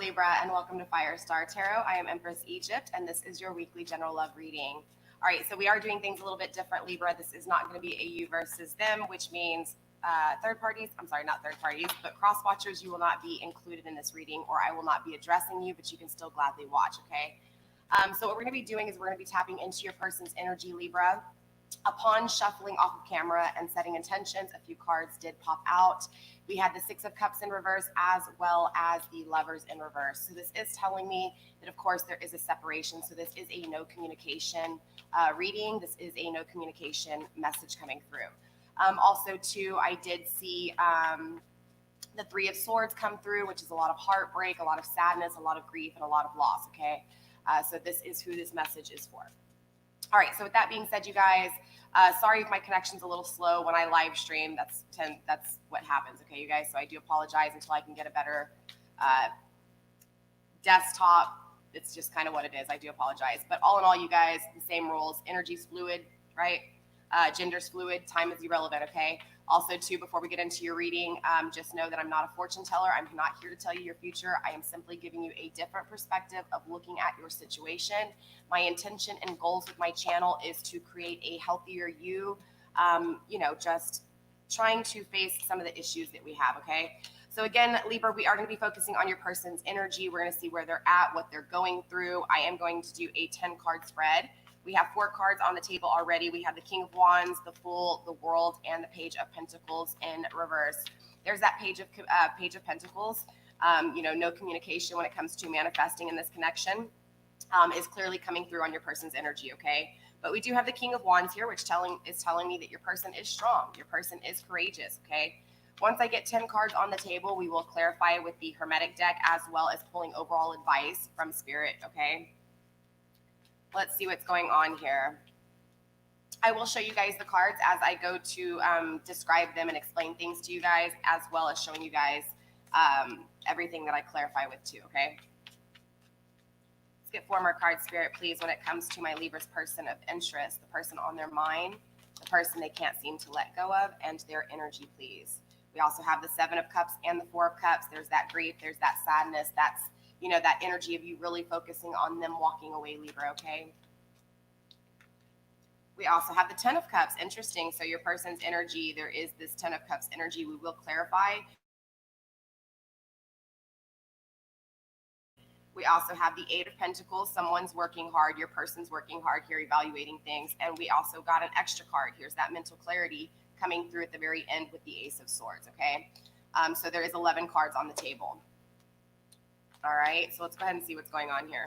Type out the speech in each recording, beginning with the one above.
Libra, and welcome to FireStar Tarot. I am Empress Egypt, and this is your weekly general love reading. All right, so we are doing things a little bit different, Libra. This is not going to be a you versus them, which means third parties, I'm sorry, not third parties, but cross watchers, you will not be included in this reading, or I will not be addressing you, but you can still gladly watch, okay? So what we're going to be doing is we're going to be tapping into your person's energy, Libra. Upon shuffling off of camera and setting intentions, a few cards did pop out. We had the Six of Cups in reverse as well as the Lovers in reverse. So this is telling me that, of course, there is a separation. So this is a no communication reading. This is a no communication message coming through. Also, too, I did see the Three of Swords come through, which is a lot of heartbreak, a lot of sadness, a lot of grief, and a lot of loss, okay? So this is who this message is for. All right, so with that being said, you guys, sorry if my connection's a little slow when I live stream. That's what happens, okay, you guys? So I do apologize until I can get a better desktop. It's just kind of what it is. I do apologize. But all in all, you guys, the same rules. Energy's fluid, right? Gender's fluid. Time is irrelevant, okay? Also, too, before we get into your reading, just know that I'm not a fortune teller. I'm not here to tell you your future. I am simply giving you a different perspective of looking at your situation. My intention and goals with my channel is to create a healthier you, just trying to face some of the issues that we have, okay? So again, Libra, we are going to be focusing on your person's energy. We're going to see where they're at, what they're going through. I am going to do a 10-card spread. We have 4 cards on the table already. We have the King of Wands, the Fool, the World, and the Page of Pentacles in reverse. There's that Page of Pentacles. No communication when it comes to manifesting in this connection is clearly coming through on your person's energy, okay? But we do have the King of Wands here, which is telling me that your person is strong. Your person is courageous, okay? Once I get 10 cards on the table, we will clarify with the Hermetic deck as well as pulling overall advice from Spirit, okay? Let's see what's going on here. I will show you guys the cards as I go to describe them and explain things to you guys, as well as showing you guys everything that I clarify with too, okay? Let's get 4 more cards, Spirit, please, when it comes to my Libra's person of interest, the person on their mind, the person they can't seem to let go of, and their energy, please. We also have the 7 of Cups and the 4 of Cups. There's that grief, there's that sadness, that's that energy of you really focusing on them walking away, Libra, okay? We also have the 10 of Cups. Interesting. So your person's energy, there is this 10 of Cups energy. We will clarify. We also have the 8 of Pentacles. Someone's working hard. Your person's working hard here, evaluating things. And we also got an extra card. Here's that mental clarity coming through at the very end with the Ace of Swords, okay? So there is 11 cards on the table. All right, so let's go ahead and see what's going on here.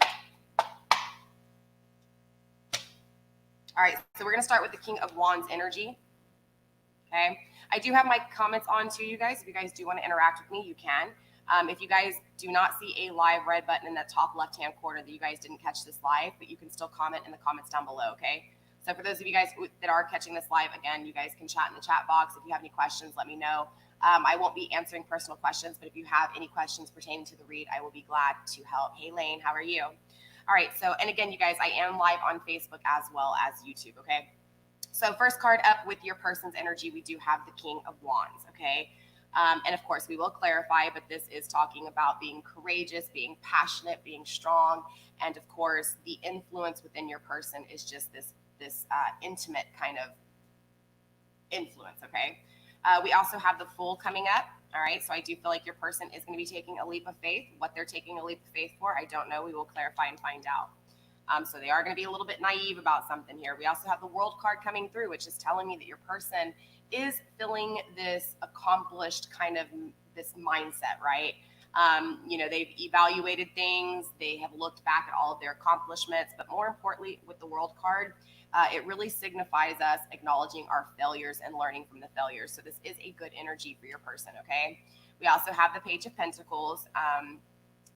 All right, so we're going to start with the King of Wands energy. Okay, I do have my comments on too, you guys. If you guys do want to interact with me, you can. If you guys do not see a live red button in that top left-hand corner that you guys didn't catch this live, but you can still comment in the comments down below, okay? So for those of you guys that are catching this live, again, you guys can chat in the chat box. If you have any questions, let me know. I won't be answering personal questions, but if you have any questions pertaining to the read, I will be glad to help. Hey, Lane, how are you? All right, so, and again, you guys, I am live on Facebook as well as YouTube, okay? So first card up with your person's energy, we do have the King of Wands, okay? And of course, we will clarify, but this is talking about being courageous, being passionate, being strong, and of course, the influence within your person is just this intimate kind of influence, okay? We also have the Fool coming up. All right, so I do feel like your person is going to be taking a leap of faith. What they're taking a leap of faith for, I don't know. We will clarify and find out. So they are going to be a little bit naive about something here. We also have the World card coming through, which is telling me that your person is feeling this accomplished kind of this mindset, right? They've evaluated things. They have looked back at all of their accomplishments. But more importantly, with the World card, it really signifies us acknowledging our failures and learning from the failures. So this is a good energy for your person, okay? We also have the Page of Pentacles.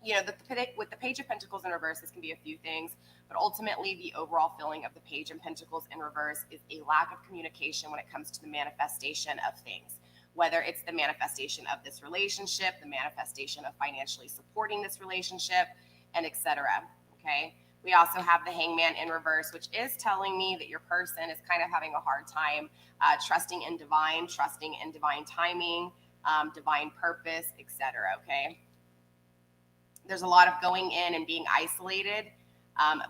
With the Page of Pentacles in reverse, this can be a few things, but ultimately the overall feeling of the Page of Pentacles in reverse is a lack of communication when it comes to the manifestation of things, whether it's the manifestation of this relationship, the manifestation of financially supporting this relationship, and etc. Okay. We also have the Hangman in reverse, which is telling me that your person is kind of having a hard time trusting in divine timing, divine purpose, etc. Okay. There's a lot of going in and being isolated,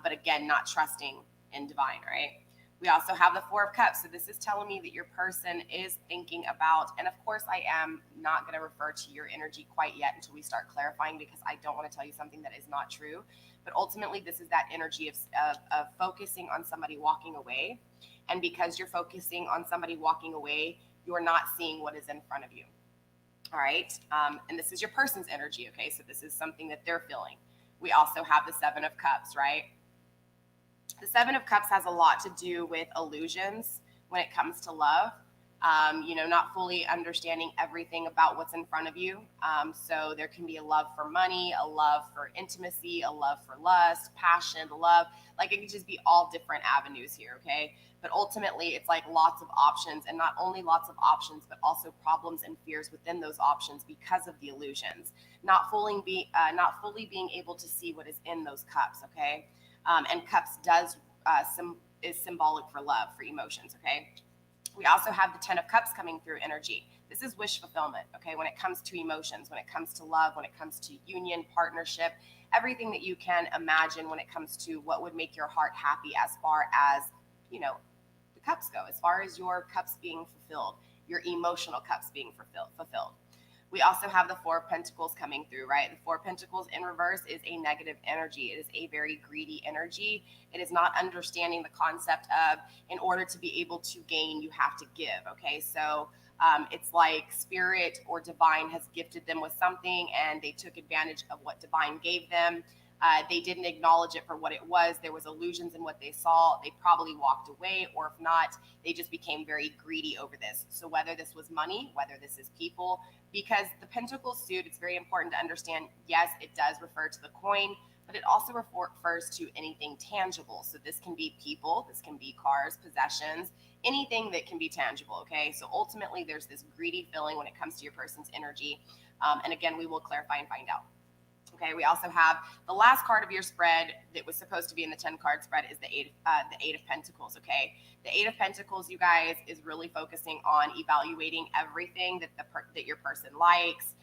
but again, not trusting in divine, right? We also have the Four of Cups. So this is telling me that your person is thinking about, and of course I am not going to refer to your energy quite yet until we start clarifying, because I don't want to tell you something that is not true. But ultimately, this is that energy of focusing on somebody walking away. And because you're focusing on somebody walking away, you're not seeing what is in front of you. All right. And this is your person's energy. Okay. So this is something that they're feeling. We also have the Seven of Cups, right? The Seven of Cups has a lot to do with illusions when it comes to love. Not fully understanding everything about what's in front of you. So there can be a love for money, a love for intimacy, a love for lust, passion, love. Like, it could just be all different avenues here, okay? But ultimately, it's like lots of options, and not only lots of options, but also problems and fears within those options because of the illusions. Not fully being able to see what is in those cups, okay? And cups is symbolic for love, for emotions, okay? We also have the Ten of Cups coming through energy. This is wish fulfillment, okay? When it comes to emotions, when it comes to love, when it comes to union, partnership, everything that you can imagine when it comes to what would make your heart happy, as far as, the cups go, as far as your cups being fulfilled, your emotional cups being fulfilled. We also have the Four of Pentacles coming through, right? The Four of Pentacles in reverse is a negative energy. It is a very greedy energy. It is not understanding the concept of, in order to be able to gain, you have to give, okay? So it's like spirit or divine has gifted them with something, and they took advantage of what divine gave them. They didn't acknowledge it for what it was. There was illusions in what they saw. They probably walked away, or if not, they just became very greedy over this. So whether this was money, whether this is people, because the Pentacle suit, it's very important to understand, yes, it does refer to the coin, but it also refers to anything tangible. So this can be people, this can be cars, possessions, anything that can be tangible, okay? So ultimately, there's this greedy feeling when it comes to your person's energy. And again, we will clarify and find out. Okay, we also have the last card of your spread that was supposed to be in the 10-card spread is the Eight of Pentacles, okay? The Eight of Pentacles, you guys, is really focusing on evaluating everything that your person likes,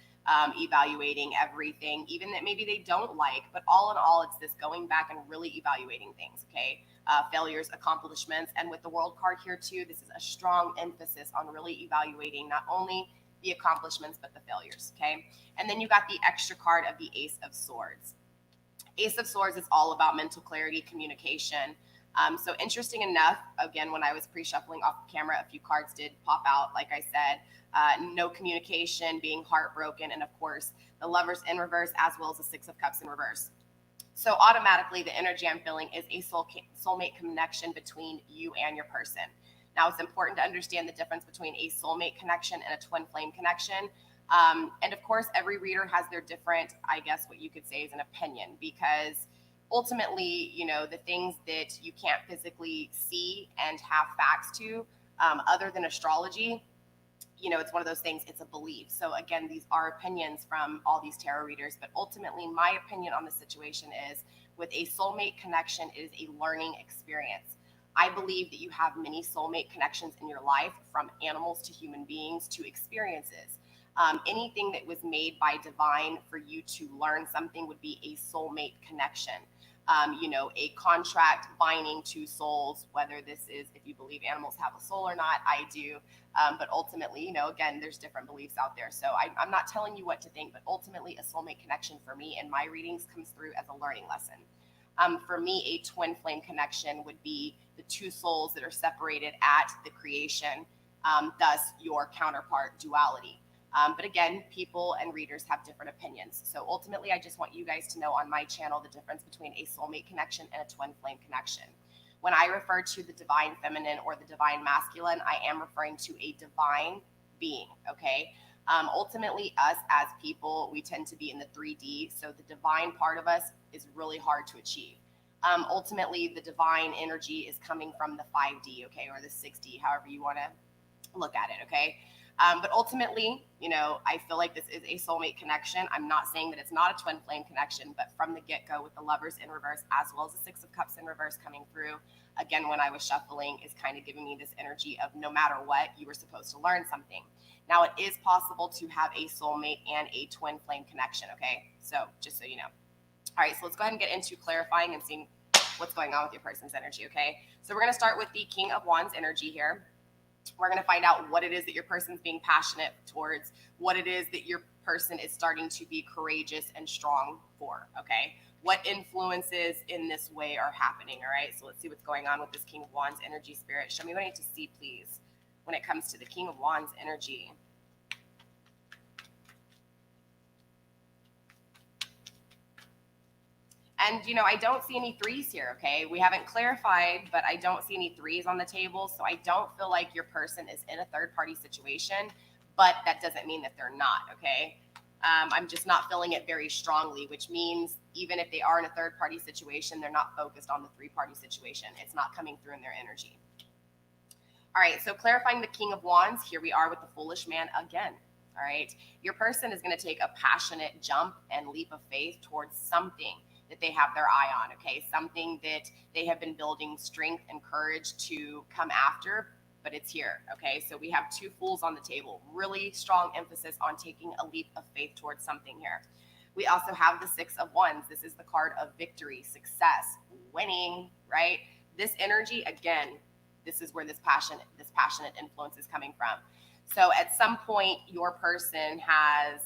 evaluating everything, even that maybe they don't like. But all in all, it's this going back and really evaluating things, okay? Failures, accomplishments. And with the World card here too, this is a strong emphasis on really evaluating not only the accomplishments, but the failures, okay? And then you got the extra card of the Ace of Swords. Ace of Swords is all about mental clarity, communication. So interesting enough, again, when I was pre-shuffling off camera, a few cards did pop out, like I said, no communication, being heartbroken, and of course, the Lovers in reverse, as well as the Six of Cups in reverse. So automatically, the energy I'm feeling is a soulmate connection between you and your person. Now, it's important to understand the difference between a soulmate connection and a twin flame connection. And of course, every reader has their different, I guess what you could say is an opinion, because ultimately, the things that you can't physically see and have facts to, other than astrology, it's one of those things, it's a belief. So again, these are opinions from all these tarot readers, but ultimately my opinion on the situation is, with a soulmate connection, it is a learning experience. I believe that you have many soulmate connections in your life, from animals to human beings to experiences. Anything that was made by divine for you to learn something would be a soulmate connection. A contract binding two souls, whether this is, if you believe animals have a soul or not, I do. But ultimately, again, there's different beliefs out there. So I'm not telling you what to think, but ultimately a soulmate connection for me in my readings comes through as a learning lesson. For me, a twin flame connection would be the two souls that are separated at the creation, thus your counterpart duality. But again, people and readers have different opinions. So ultimately, I just want you guys to know on my channel the difference between a soulmate connection and a twin flame connection. When I refer to the divine feminine or the divine masculine, I am referring to a divine being, okay? Ultimately, us as people, we tend to be in the 3D, so the divine part of us is really hard to achieve. Ultimately, the divine energy is coming from the 5D, okay, or the 6D, however you want to look at it, okay? But ultimately, I feel like this is a soulmate connection. I'm not saying that it's not a twin flame connection, but from the get-go with the Lovers in reverse, as well as the Six of Cups in reverse coming through, again, when I was shuffling, is kind of giving me this energy of no matter what, you were supposed to learn something. Now, it is possible to have a soulmate and a twin flame connection, okay? So just so you know. All right, so let's go ahead and get into clarifying and seeing what's going on with your person's energy, okay? So we're going to start with the King of Wands energy here. We're going to find out what it is that your person's being passionate towards, what it is that your person is starting to be courageous and strong for, okay? What influences in this way are happening, all right? So let's see what's going on with this King of Wands energy, Spirit. Show me what I need to see, please, when it comes to the King of Wands energy. And, I don't see any threes here, okay? We haven't clarified, but I don't see any threes on the table. So I don't feel like your person is in a third-party situation, but that doesn't mean that they're not, okay? I'm just not feeling it very strongly, which means even if they are in a third-party situation, they're not focused on the three-party situation. It's not coming through in their energy. All right, so clarifying the King of Wands, here we are with the Foolish Man again. All right, your person is going to take a passionate jump and leap of faith towards something that they have their eye on, okay? Something that they have been building strength and courage to come after, but it's here, okay? So we have two Fools on the table, really strong emphasis on taking a leap of faith towards something here. We also have the Six of Wands. This is the card of victory, success, winning, right? This energy, again, this is where this passionate influence is coming from. So at some point, your person has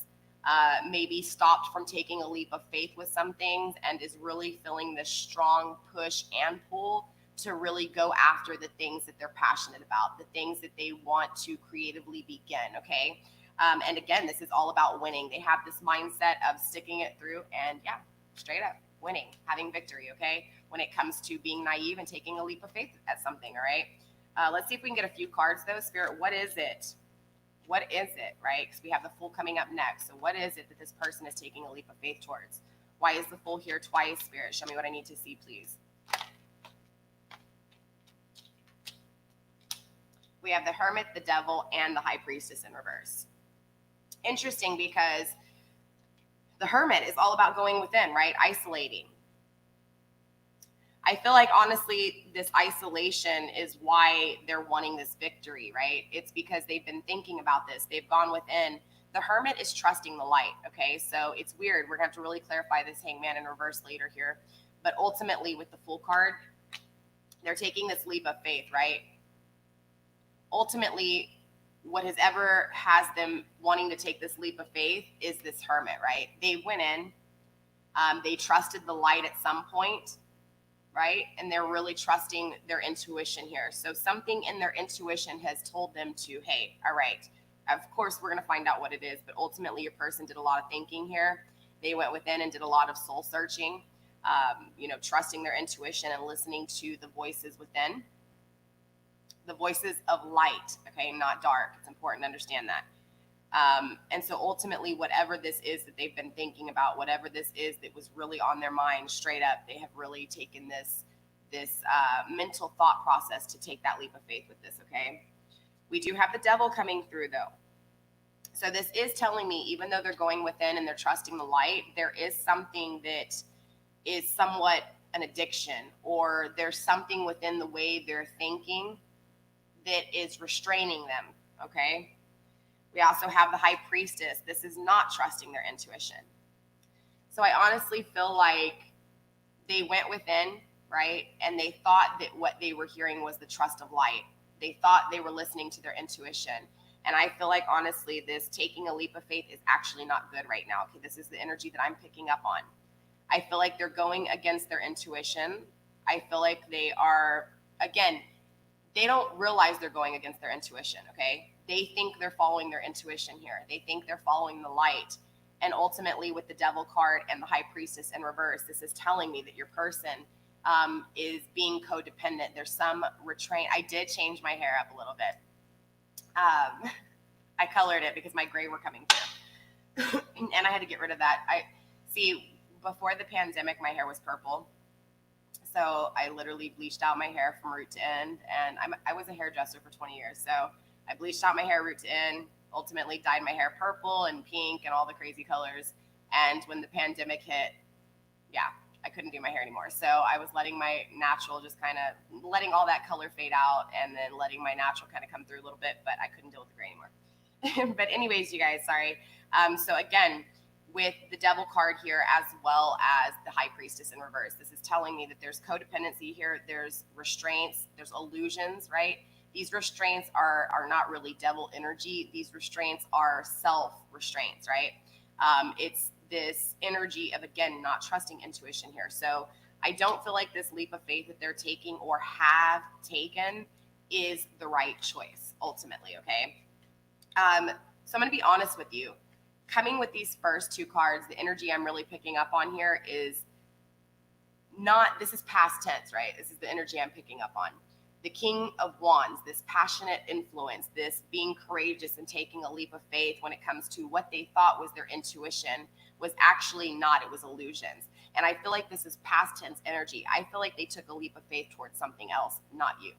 maybe stopped from taking a leap of faith with some things and is really feeling this strong push and pull to really go after the things that they're passionate about, the things that they want to creatively begin, okay? And again, this is all about winning. They have this mindset of sticking it through and, yeah, straight up winning, having victory, okay? When it comes to being naive and taking a leap of faith at something, all right? Let's see if we can get a few cards, though. Spirit, what is it? What is it, right? Because we have the Fool coming up next. So what is it that this person is taking a leap of faith towards? Why is the Fool here twice, Spirit? Show me what I need to see, please. We have the Hermit, the Devil, and the High Priestess in reverse. Interesting, because the Hermit is all about going within, right? Isolating. I feel like, honestly, this isolation is why they're wanting this victory, right? It's because they've been thinking about this. They've gone within. The Hermit is trusting the light, okay? So it's weird. We're going to have to really clarify this Hangman in reverse later here. But ultimately, with the Fool card, they're taking this leap of faith, right? Ultimately, what has them wanting to take this leap of faith is this Hermit, right? They went in. They trusted the light at some point, right? And they're really trusting their intuition here. So something in their intuition has told them to, hey, all right, of course, we're going to find out what it is. But ultimately, your person did a lot of thinking here. They went within and did a lot of soul searching, trusting their intuition and listening to the voices within. The voices of light, okay, not dark. It's important to understand that. And so ultimately, whatever this is that they've been thinking about, whatever this is that was really on their mind, straight up, they have really taken this mental thought process to take that leap of faith with this, okay? We do have the Devil coming through, though. So this is telling me, even though they're going within and they're trusting the light, there is something that is somewhat an addiction, or there's something within the way they're thinking that is restraining them, okay? We also have the High Priestess. This is not trusting their intuition. So I honestly feel like they went within, right? And they thought that what they were hearing was the trust of light. They thought they were listening to their intuition. And I feel like, honestly, this taking a leap of faith is actually not good right now. Okay, this is the energy that I'm picking up on. I feel like they're going against their intuition. I feel like they are, again, they don't realize they're going against their intuition, okay? They think they're following their intuition here. They think they're following the light. And ultimately, with the Devil card and the High Priestess in reverse, this is telling me that your person is being codependent. There's some retrain. I did change my hair up a little bit. I colored it because my gray were coming through. And I had to get rid of that. Before the pandemic, my hair was purple. So I literally bleached out my hair from root to end. And I was a hairdresser for 20 years. So I bleached out my hair root to end, Ultimately dyed my hair purple and pink and all the crazy colors. And when the pandemic hit, yeah, I couldn't do my hair anymore. So I was letting my natural just kind of letting all that color fade out and then letting my natural kind of come through a little bit, but I couldn't deal with the gray anymore. But anyways, you guys, sorry. So again, with the devil card here, as well as the high priestess in reverse, this is telling me that there's codependency here. There's restraints, there's illusions, right? These restraints are not really devil energy. These restraints are self-restraints, right? It's this energy of, again, not trusting intuition here. So I don't feel like this leap of faith that they're taking or have taken is the right choice, ultimately, okay? So I'm going to be honest with you. Coming with these first two cards, the energy I'm really picking up on here is not, this is past tense, right? This is the energy I'm picking up on. The King of Wands, this passionate influence, this being courageous and taking a leap of faith when it comes to what they thought was their intuition was actually not, it was illusions. And I feel like this is past tense energy. I feel like they took a leap of faith towards something else, not you.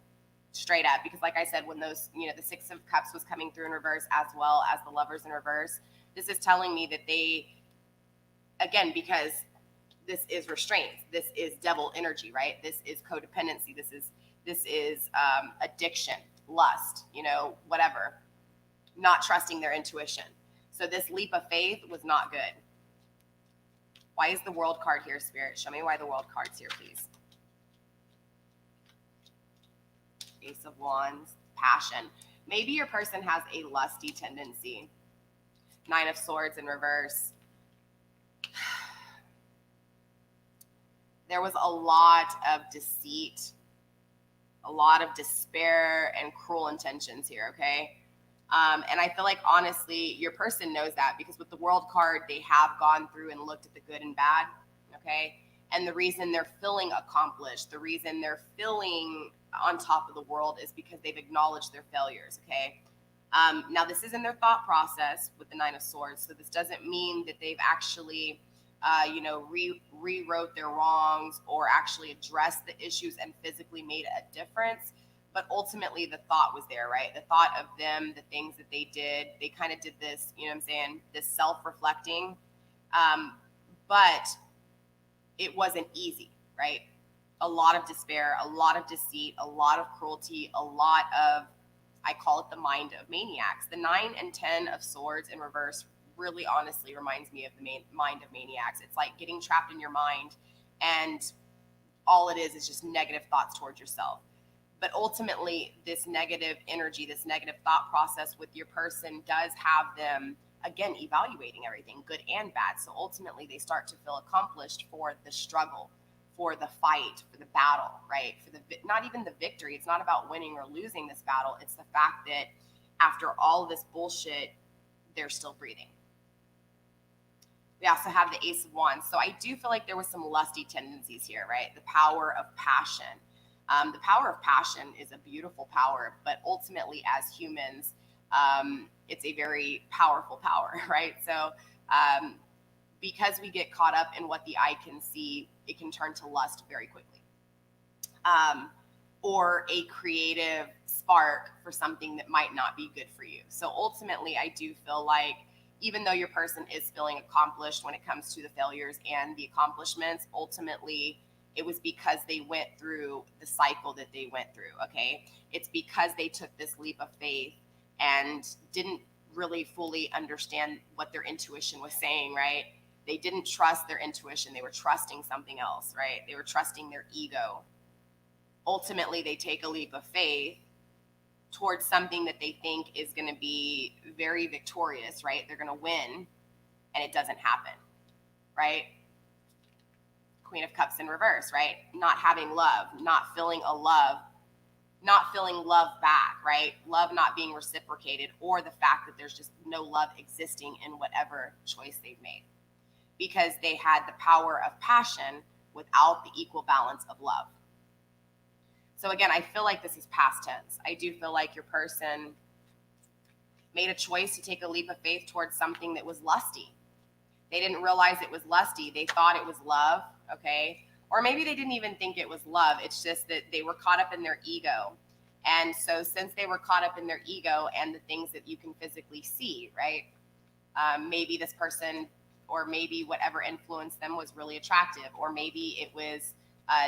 Straight up, because like I said, when those, the Six of Cups was coming through in reverse, as well as the Lovers in reverse, this is telling me that they, again, because this is restraints, this is devil energy, right? This is codependency, this is addiction, lust, whatever, not trusting their intuition. So this leap of faith was not good. Why is the World card here, Spirit? Show me why the World card's here, please. Ace of Wands, passion. Maybe your person has a lusty tendency. Nine of Swords in reverse. There was a lot of deceit, a lot of despair and cruel intentions here, okay? And I feel like, honestly, your person knows that, because with the World card, they have gone through and looked at the good and bad, okay? And the reason they're feeling accomplished, the reason they're feeling on top of the world is because they've acknowledged their failures, okay? Now, this is in their thought process with the Nine of Swords, so this doesn't mean that they've actually, rewrote their wrongs or actually addressed the issues and physically made a difference. But ultimately, the thought was there, right? The thought of them, the things that they did, they kind of did this, this self-reflecting. But it wasn't easy, right? A lot of despair, a lot of deceit, a lot of cruelty, a lot of, I call it the mind of maniacs. The 9 and 10 of Swords in reverse really honestly reminds me of the mind of maniacs. It's like getting trapped in your mind, and all it is just negative thoughts towards yourself. But ultimately, this negative energy, this negative thought process with your person does have them, again, evaluating everything, good and bad. So ultimately, they start to feel accomplished for the struggle, for the fight, for the battle, right? For the, not even the victory. It's not about winning or losing this battle. It's the fact that after all this bullshit, they're still breathing. We also have the Ace of Wands. So I do feel like there was some lusty tendencies here, right? The power of passion. The power of passion is a beautiful power, but ultimately as humans, it's a very powerful power, right? So because we get caught up in what the eye can see, it can turn to lust very quickly. Or a creative spark for something that might not be good for you. So ultimately, I do feel like even though your person is feeling accomplished when it comes to the failures and the accomplishments, ultimately it was because they went through the cycle that they went through, okay? It's because they took this leap of faith and didn't really fully understand what their intuition was saying, right? They didn't trust their intuition. They were trusting something else, right? They were trusting their ego. Ultimately, they take a leap of faith towards something that they think is going to be very victorious, right? They're going to win, and it doesn't happen, right? Queen of Cups in reverse, right? Not having love, not feeling love back, right? Love not being reciprocated, or the fact that there's just no love existing in whatever choice they've made, because they had the power of passion without the equal balance of love. So again, I feel like this is past tense. I do feel like your person made a choice to take a leap of faith towards something that was lusty. They didn't realize it was lusty. They thought it was love, okay? Or maybe they didn't even think it was love. It's just that they were caught up in their ego. And so since they were caught up in their ego and the things that you can physically see, right? Maybe this person, or maybe whatever influenced them was really attractive, or maybe it was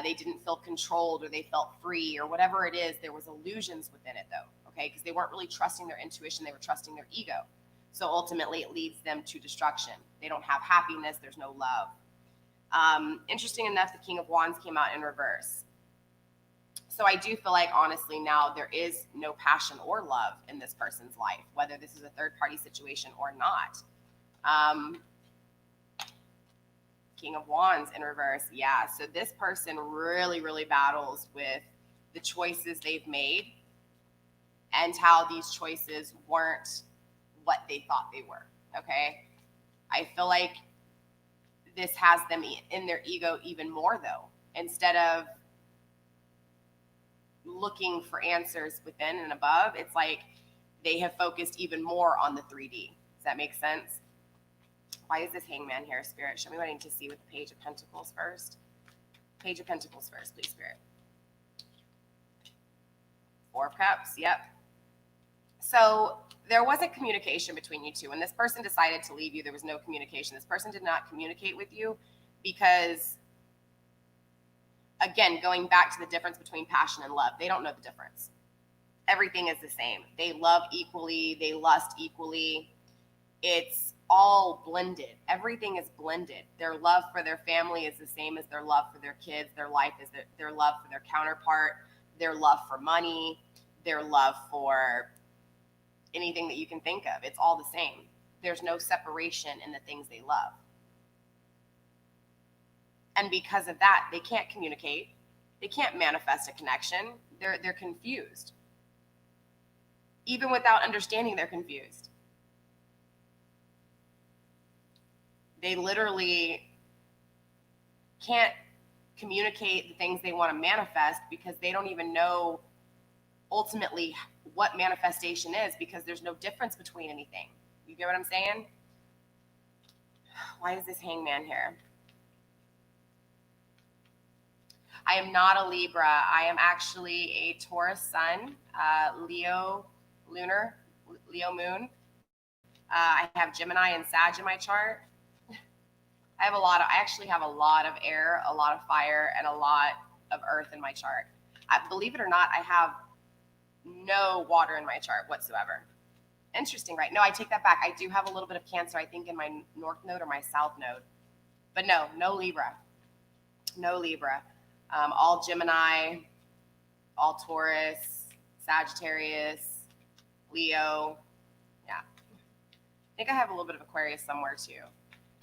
they didn't feel controlled, or they felt free, or whatever it is. There was illusions within it though, okay? Because they weren't really trusting their intuition, they were trusting their ego. So ultimately it leads them to destruction. They don't have happiness, there's no love. Interesting enough, the King of Wands came out in reverse. So I do feel like, honestly, now there is no passion or love in this person's life, whether this is a third party situation or not. King of Wands in reverse. Yeah. So this person really, really battles with the choices they've made and how these choices weren't what they thought they were. Okay. I feel like this has them in their ego even more though. Instead of looking for answers within and above, it's like they have focused even more on the 3D. Does that make sense? Why is this Hangman here, Spirit? Show me what I need to see with the Page of Pentacles first. Page of Pentacles first, please, Spirit. Four of Cups, yep. So there wasn't communication between you two. When this person decided to leave you, there was no communication. This person did not communicate with you because, again, going back to the difference between passion and love, they don't know the difference. Everything is the same. They love equally. They lust equally. It's all blended. Everything is blended. Their love for their family is the same as their love for their kids. Their life is their love for their counterpart. Their love for money. Their love for anything that you can think of. It's all the same. There's no separation in the things they love. And because of that, they can't communicate. They can't manifest a connection. They're confused. Even without understanding, they're confused. They literally can't communicate the things they want to manifest because they don't even know ultimately what manifestation is, because there's no difference between anything. You get what I'm saying? Why is this Hangman here? I am not a Libra. I am actually a Taurus sun, Leo lunar, Leo moon. I have Gemini and Sag in my chart. I actually have a lot of air, a lot of fire, and a lot of earth in my chart. Believe it or not, I have no water in my chart whatsoever. Interesting, right? No, I take that back. I do have a little bit of Cancer, I think, in my North Node or my South Node. But no Libra. No Libra. All Gemini, all Taurus, Sagittarius, Leo. Yeah. I think I have a little bit of Aquarius somewhere too.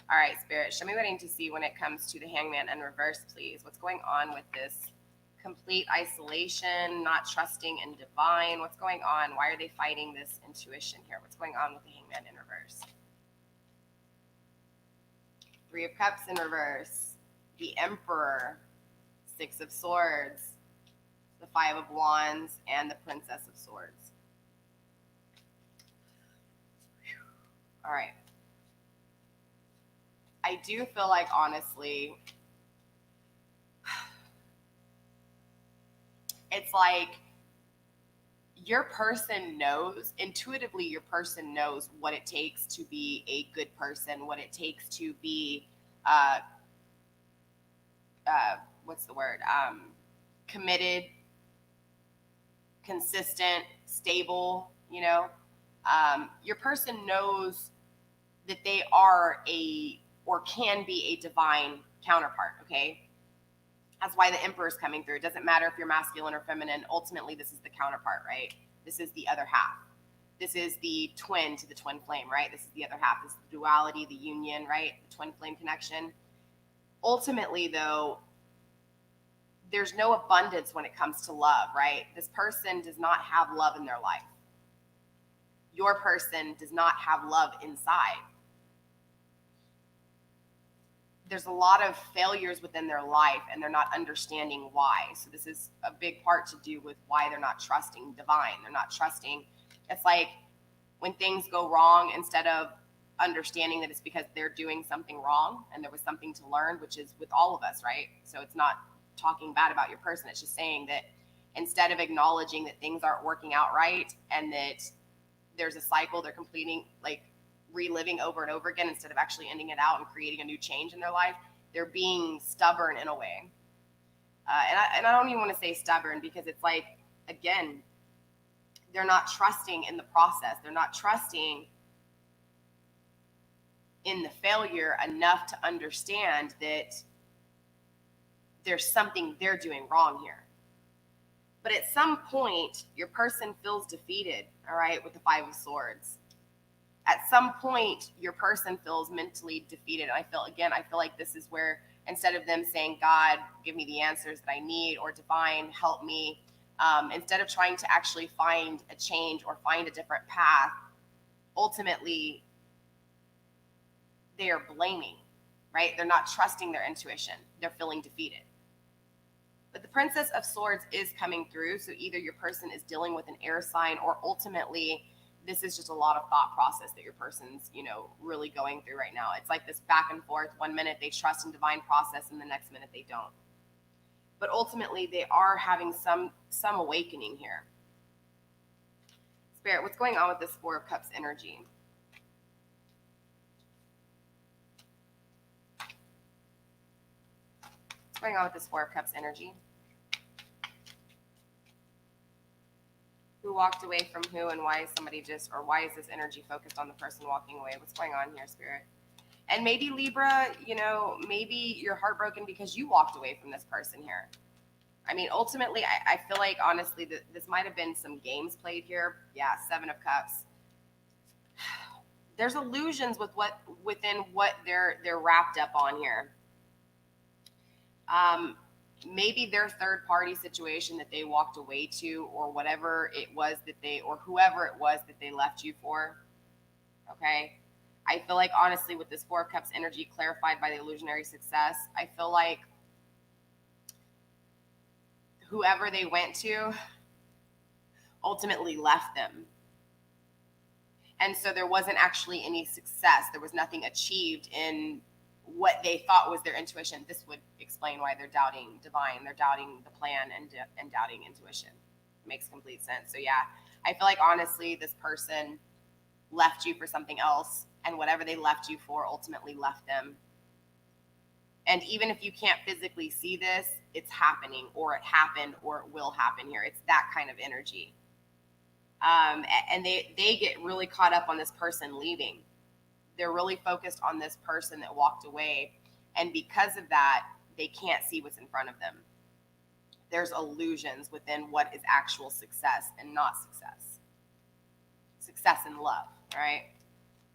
All right, Spirit, show me what I need to see when it comes to the Hangman in reverse, please. What's going on with this complete isolation, not trusting in divine? What's going on? Why are they fighting this intuition here? What's going on with the Hangman in reverse? Three of Cups in reverse. The Emperor. Six of Swords. The Five of Wands. And the Princess of Swords. All right. I do feel like, honestly, it's like your person knows, intuitively, your person knows what it takes to be a good person, what it takes to be, what's the word? Committed, consistent, stable, you know? Your person knows that they are or can be a divine counterpart, okay? That's why the Emperor is coming through. It doesn't matter if you're masculine or feminine. Ultimately, this is the counterpart, right? This is the other half. This is the twin to the twin flame, right? This is the other half. This is the duality, the union, right? The twin flame connection. Ultimately, though, there's no abundance when it comes to love, right? This person does not have love in their life. Your person does not have love inside. There's a lot of failures within their life and they're not understanding why. So this is a big part to do with why they're not trusting divine. They're not trusting. It's like when things go wrong, instead of understanding that it's because they're doing something wrong and there was something to learn, which is with all of us, right? So it's not talking bad about your person. It's just saying that instead of acknowledging that things aren't working out right and that there's a cycle they're completing, like reliving over and over again, instead of actually ending it out and creating a new change in their life, they're being stubborn in a way. And I don't even want to say stubborn, because it's like, again, they're not trusting in the process. They're not trusting in the failure enough to understand that there's something they're doing wrong here. But at some point, your person feels defeated, all right, with the Five of Swords. At some point, your person feels mentally defeated. And I feel like this is where, instead of them saying, God, give me the answers that I need, or divine, help me, instead of trying to actually find a change or find a different path, ultimately, they are blaming, right? They're not trusting their intuition. They're feeling defeated. But the Princess of Swords is coming through. So either your person is dealing with an air sign, or ultimately this is just a lot of thought process that your person's, really going through right now. It's like this back and forth. One minute they trust in divine process, and the next minute they don't. But ultimately they are having some awakening here. Spirit, what's going on with this Four of Cups energy? What's going on with this Four of Cups energy? Who walked away from who, and why is why is this energy focused on the person walking away? What's going on here, Spirit? And maybe Libra, maybe you're heartbroken because you walked away from this person here. I mean, ultimately, I feel like, honestly, that this might have been some games played here. Yeah, Seven of Cups. There's illusions within what they're wrapped up on here. Maybe their third party situation that they walked away to, or whatever it was or whoever it was that they left you for. Okay. I feel like, honestly, with this Four of Cups energy clarified by the illusionary success, I feel like whoever they went to ultimately left them. And so there wasn't actually any success. There was nothing achieved in what they thought was their intuition. This would explain why they're doubting divine. They're doubting the plan and doubting intuition. It makes complete sense. So yeah, I feel like, honestly, this person left you for something else, and whatever they left you for ultimately left them. And even if you can't physically see this, it's happening, or it happened, or it will happen here. It's that kind of energy. And they get really caught up on this person leaving. They're really focused on this person that walked away. And because of that, they can't see what's in front of them. There's illusions within what is actual success and not success. Success in love, right?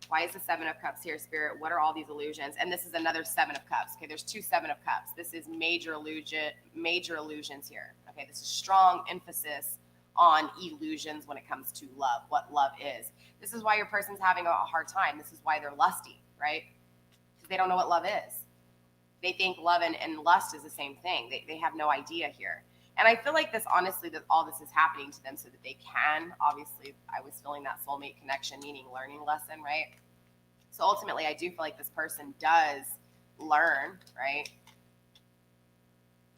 Why is the Seven of Cups here, Spirit? What are all these illusions? And this is another Seven of Cups. Okay, there's two Seven of Cups. This is major illusions here. Okay, this is strong emphasis on illusions when it comes to love, what love is. This is why your person's having a hard time. This is why they're lusty, right? Because they don't know what love is. They think love and lust is the same thing. They have no idea here. And I feel like this, honestly, that all this is happening to them so that they can, obviously, I was feeling that soulmate connection, meaning learning lesson, right? So ultimately, I do feel like this person does learn, right?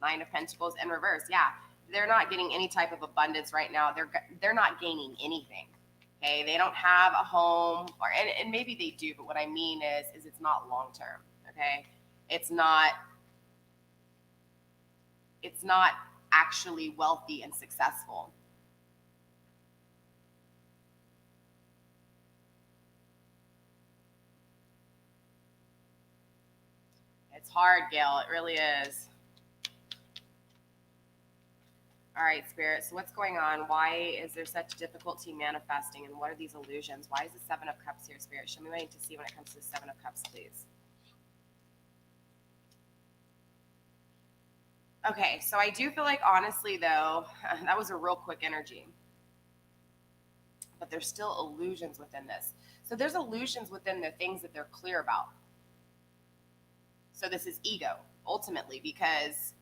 Nine of Pentacles in reverse. Yeah, they're not getting any type of abundance right now. They're not gaining anything. Okay, they don't have a home, and maybe they do, but what I mean is it's not long term. Okay, it's not actually wealthy and successful. It's hard, Gail. It really is. All right, Spirit. So what's going on? Why is there such difficulty manifesting? And what are these illusions? Why is the Seven of Cups here, Spirit? Show me what I need to see when it comes to the Seven of Cups, please. Okay, so I do feel like, honestly, though, that was a real quick energy. But there's still illusions within this. So there's illusions within the things that they're clear about. So this is ego, ultimately, because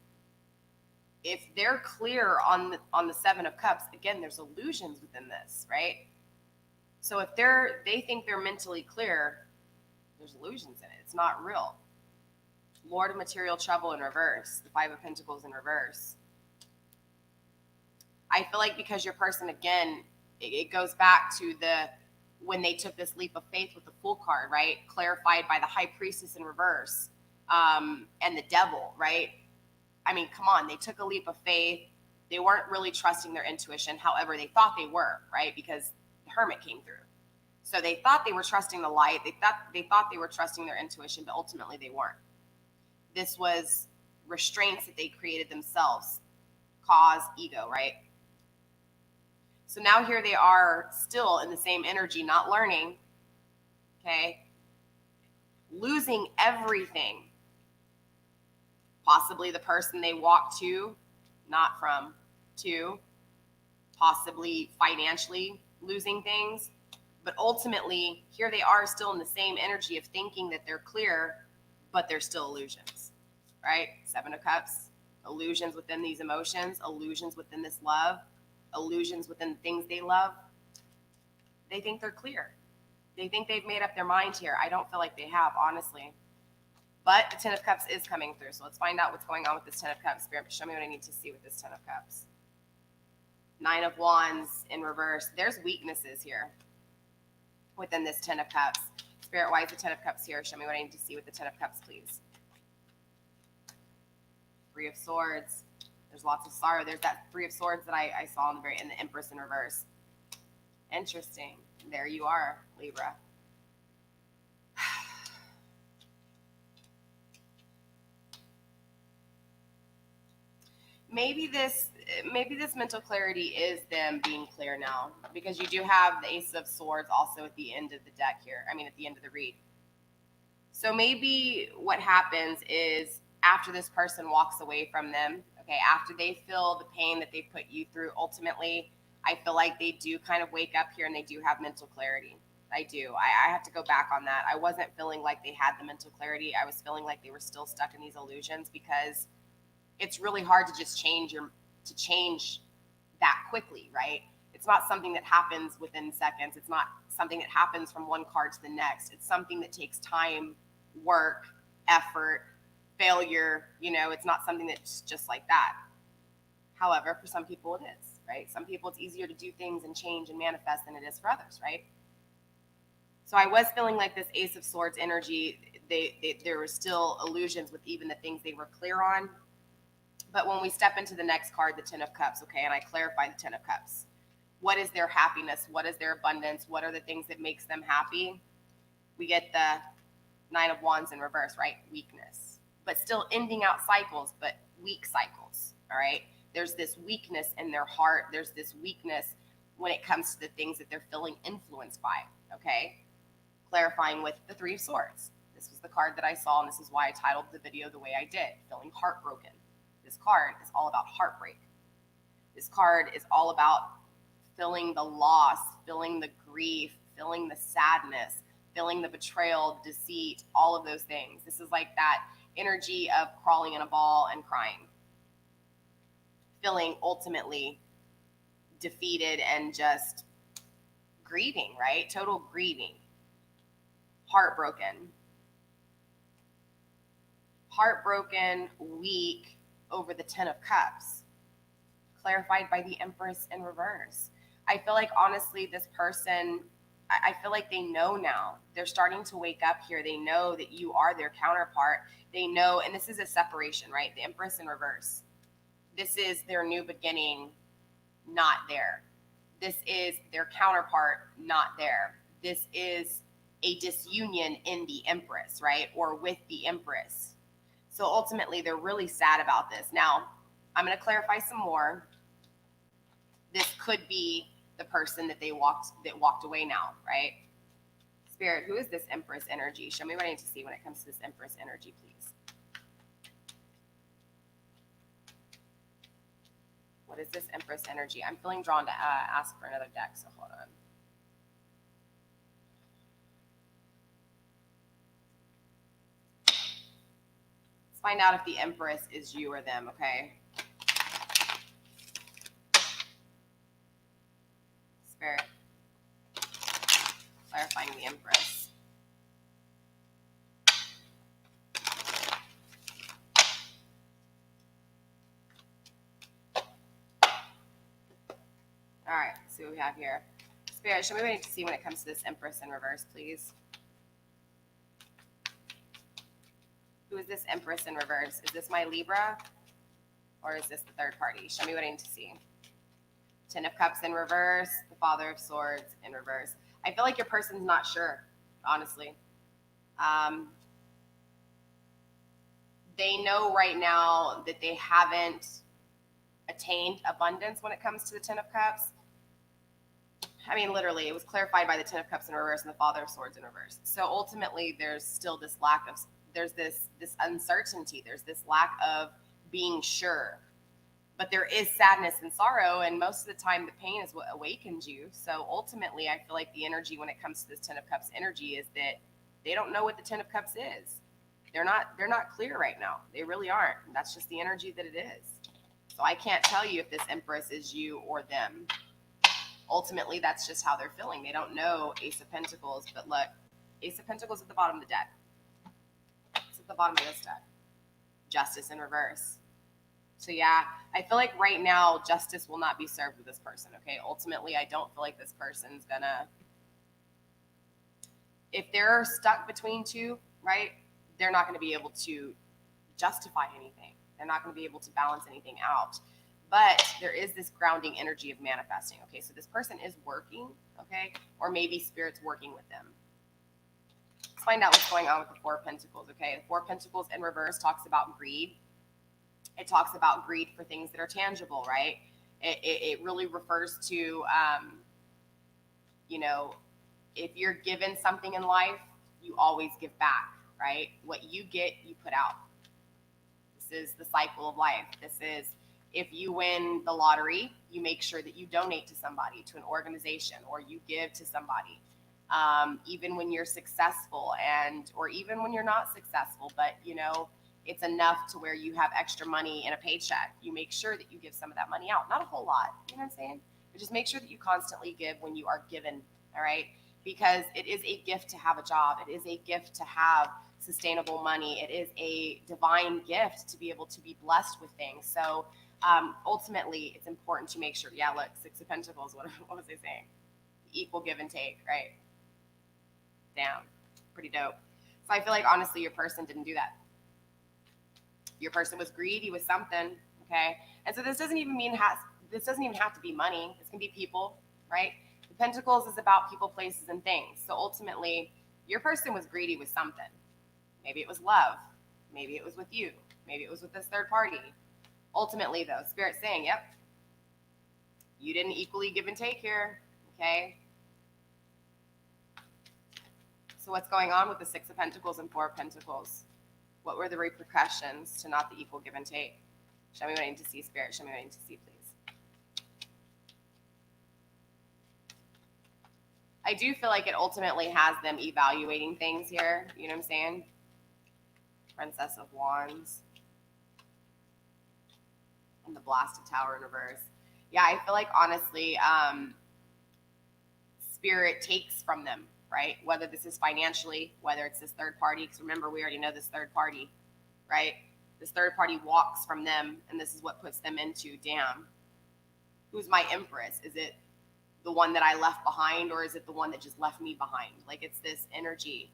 if they're clear on the Seven of Cups, again, there's illusions within this, right? So if they think they're mentally clear, there's illusions in it. It's not real. Lord of Material Trouble in reverse. The Five of Pentacles in reverse. I feel like because your person, again, it goes back to when they took this leap of faith with the Fool card, right? Clarified by the High Priestess in reverse, and the Devil, right? I mean, come on, they took a leap of faith. They weren't really trusting their intuition. However, they thought they were, right? Because the Hermit came through. So they thought they were trusting the light. They thought they were trusting their intuition, but ultimately they weren't. This was restraints that they created themselves, cause, ego, right? So now here they are still in the same energy, not learning, okay? Losing everything. Possibly the person they walked to, not from, to. Possibly financially losing things. But ultimately, here they are still in the same energy of thinking that they're clear, but they're still illusions, right? Seven of Cups, illusions within these emotions, illusions within this love, illusions within the things they love. They think they're clear. They think they've made up their mind here. I don't feel like they have, honestly. But the Ten of Cups is coming through. So let's find out what's going on with this Ten of Cups. Spirit, show me what I need to see with this Ten of Cups. Nine of Wands in reverse. There's weaknesses here within this Ten of Cups. Spirit, why is the Ten of Cups here? Show me what I need to see with the Ten of Cups, please. Three of Swords. There's lots of sorrow. There's that Three of Swords that I saw in the Empress in reverse. Interesting. There you are, Libra. Maybe this mental clarity is them being clear now, because you do have the Ace of Swords also at the end of the deck here. I mean, at the end of the read. So maybe what happens is after this person walks away from them, okay, after they feel the pain that they put you through, ultimately, I feel like they do kind of wake up here and they do have mental clarity. I do. I have to go back on that. I wasn't feeling like they had the mental clarity. I was feeling like they were still stuck in these illusions, because it's really hard to just change that quickly, right? It's not something that happens within seconds. It's not something that happens from one card to the next. It's something that takes time, work, effort, failure. It's not something that's just like that. However, for some people it is, right? Some people it's easier to do things and change and manifest than it is for others, right? So I was feeling like this Ace of Swords energy, there were still illusions with even the things they were clear on. But when we step into the next card, the Ten of Cups, okay, and I clarify the Ten of Cups, what is their happiness? What is their abundance? What are the things that makes them happy? We get the Nine of Wands in reverse, right? Weakness. But still ending out cycles, but weak cycles, all right? There's this weakness in their heart. There's this weakness when it comes to the things that they're feeling influenced by, okay? Clarifying with the Three of Swords. This was the card that I saw, and this is why I titled the video the way I did, feeling heartbroken. This card is all about heartbreak. This card is all about feeling the loss, feeling the grief, feeling the sadness, feeling the betrayal, deceit, all of those things. This is like that energy of crawling in a ball and crying. Feeling ultimately defeated and just grieving, right? Total grieving. Heartbroken. Heartbroken, weak, over the Ten of Cups, clarified by the Empress in reverse. I feel like, honestly, this person, I feel like they know now. They're starting to wake up here. They know that you are their counterpart. They know, and this is a separation, right? The Empress in reverse. This is their new beginning, not there. This is their counterpart, not there. This is a disunion in the Empress, right? Or with the Empress. So ultimately, they're really sad about this. Now, I'm going to clarify some more. This could be the person that walked away now, right? Spirit, who is this Empress energy? Show me what I need to see when it comes to this Empress energy, please. What is this Empress energy? I'm feeling drawn to ask for another deck, so hold on. Find out if the Empress is you or them, okay? Spirit, clarifying the Empress. we have here? Spirit, show me what I need to see when it comes to this Empress in reverse, please. Who is this Empress in reverse? Is this my Libra? Or is this the third party? Show me what I need to see. Ten of Cups in reverse. The Father of Swords in reverse. I feel like your person's not sure, honestly. They know right now that they haven't attained abundance when it comes to the Ten of Cups. I mean, literally, it was clarified by the Ten of Cups in reverse and the Father of Swords in reverse. So ultimately, there's still this lack of, there's this uncertainty. There's this lack of being sure. But there is sadness and sorrow, and most of the time, the pain is what awakens you. So ultimately, I feel like the energy when it comes to this Ten of Cups energy is that they don't know what the Ten of Cups is. They're not clear right now. They really aren't. That's just the energy that it is. So I can't tell you if this Empress is you or them. Ultimately, that's just how they're feeling. They don't know Ace of Pentacles, but look, Ace of Pentacles at the bottom of the deck. It's at the bottom of this deck. Justice in reverse. So yeah, I feel like right now, justice will not be served with this person, okay? Ultimately, I don't feel like this person's gonna, if they're stuck between two, right, they're not gonna be able to justify anything. They're not gonna be able to balance anything out. But there is this grounding energy of manifesting, okay? So this person is working, okay? Or maybe Spirit's working with them. Let's find out what's going on with the Four of Pentacles, okay? The Four of Pentacles in reverse talks about greed. It talks about greed for things that are tangible, right? It really refers to, you know, if you're given something in life, you always give back, right? What you get, you put out. This is the cycle of life. This is, if you win the lottery, you make sure that you donate to somebody, to an organization, or you give to somebody. Even when you're successful or even when you're not successful, but you know, it's enough to where you have extra money in a paycheck. You make sure that you give some of that money out. Not a whole lot, you know what I'm saying? But just make sure that you constantly give when you are given, all right? Because it is a gift to have a job. It is a gift to have sustainable money. It is a divine gift to be able to be blessed with things. So ultimately, it's important to make sure, yeah, look, Six of Pentacles, what was I saying? Equal give and take, right? Damn, pretty dope. So I feel like, honestly, your person didn't do that. Your person was greedy with something, okay? And so this doesn't even have to be money. This can be people, right? The Pentacles is about people, places, and things. So ultimately, your person was greedy with something. Maybe it was love. Maybe it was with you. Maybe it was with this third party. Ultimately, though, Spirit's saying, yep, you didn't equally give and take here, okay? So what's going on with the Six of Pentacles and Four of Pentacles? What were the repercussions to not the equal give and take? Show me what I need to see, Spirit. Show me what I need to see, please. I do feel like it ultimately has them evaluating things here. You know what I'm saying? Princess of Wands. And the Blasted Tower in reverse. Yeah, I feel like, honestly, Spirit takes from them, right? Whether this is financially, whether it's this third party, because remember, we already know this third party, right? This third party walks from them, and this is what puts them into, damn, who's my Empress? Is it the one that I left behind, or is it the one that just left me behind? Like, it's this energy.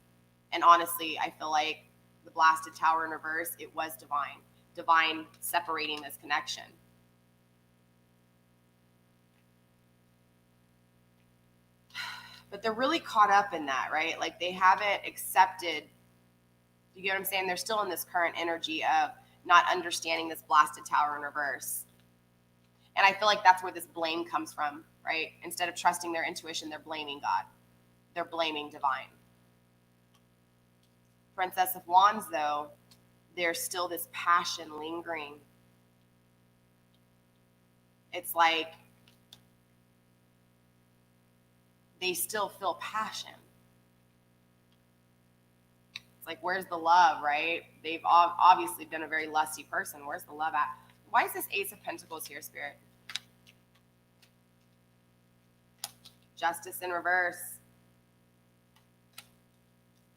And honestly, I feel like the Blasted Tower in reverse, it was divine separating this connection. But they're really caught up in that, right? Like, they haven't accepted, you get what I'm saying? They're still in this current energy of not understanding this Blasted Tower in reverse. And I feel like that's where this blame comes from, right? Instead of trusting their intuition, they're blaming God. They're blaming divine. Princess of Wands, though, there's still this passion lingering. It's like they still feel passion. It's like, where's the love, right? They've obviously been a very lusty person. Where's the love at? Why is this Ace of Pentacles here, Spirit? Justice in reverse.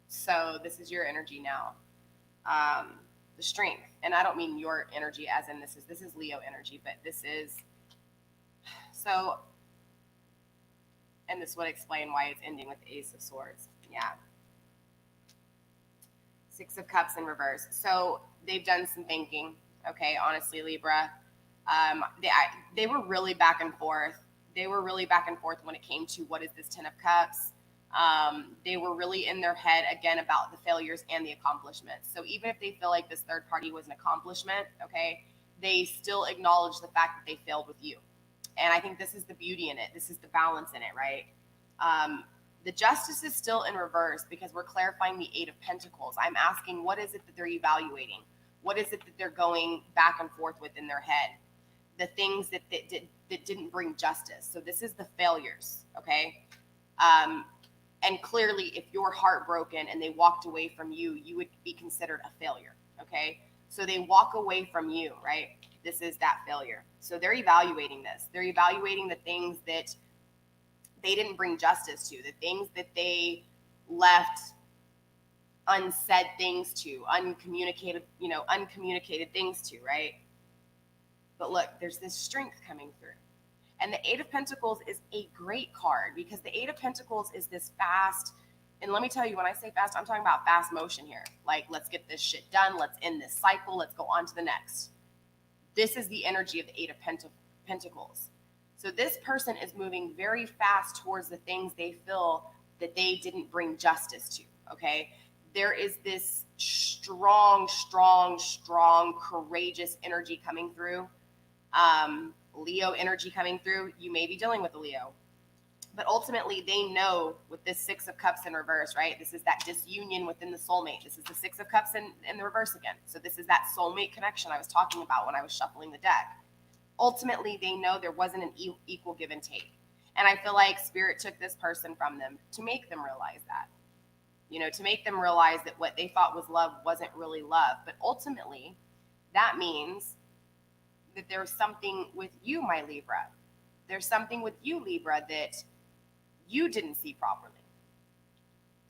So this is your energy now. The Strength. And I don't mean your energy as in this is Leo energy, but this is, so And this would explain why it's ending with the Ace of Swords. Yeah. Six of Cups in reverse. So they've done some thinking. Okay, honestly, Libra. They were really back and forth. They were really back and forth when it came to what is this Ten of Cups. They were really in their head again about the failures and the accomplishments. So even if they feel like this third party was an accomplishment, okay, they still acknowledge the fact that they failed with you. And I think this is the beauty in it. This is the balance in it, right? The Justice is still in reverse because we're clarifying the Eight of Pentacles. I'm asking, what is it that they're evaluating? What is it that they're going back and forth with in their head? The things that didn't bring justice. So this is the failures, okay? And clearly, if you're heartbroken and they walked away from you, you would be considered a failure, okay? So they walk away from you, right? This is that failure. So they're evaluating this. They're evaluating the things that they didn't bring justice to, the things that they left unsaid things to, uncommunicated things to, right? But look, there's this strength coming through. And the Eight of Pentacles is a great card because the Eight of Pentacles is this fast. And let me tell you, when I say fast, I'm talking about fast motion here. Like, let's get this shit done. Let's end this cycle. Let's go on to the next. This is the energy of the Eight of Pentacles. So this person is moving very fast towards the things they feel that they didn't bring justice to, okay? There is this strong, courageous energy coming through. Leo energy coming through. You may be dealing with a Leo. But ultimately, they know with this Six of Cups in reverse, right? This is that disunion within the soulmate. This is the Six of Cups in the reverse again. So this is that soulmate connection I was talking about when I was shuffling the deck. Ultimately, they know there wasn't an equal give and take. And I feel like Spirit took this person from them to make them realize that. You know, to make them realize that what they thought was love wasn't really love. But ultimately, that means that there's something with you, my Libra. There's something with you, Libra, that you didn't see properly.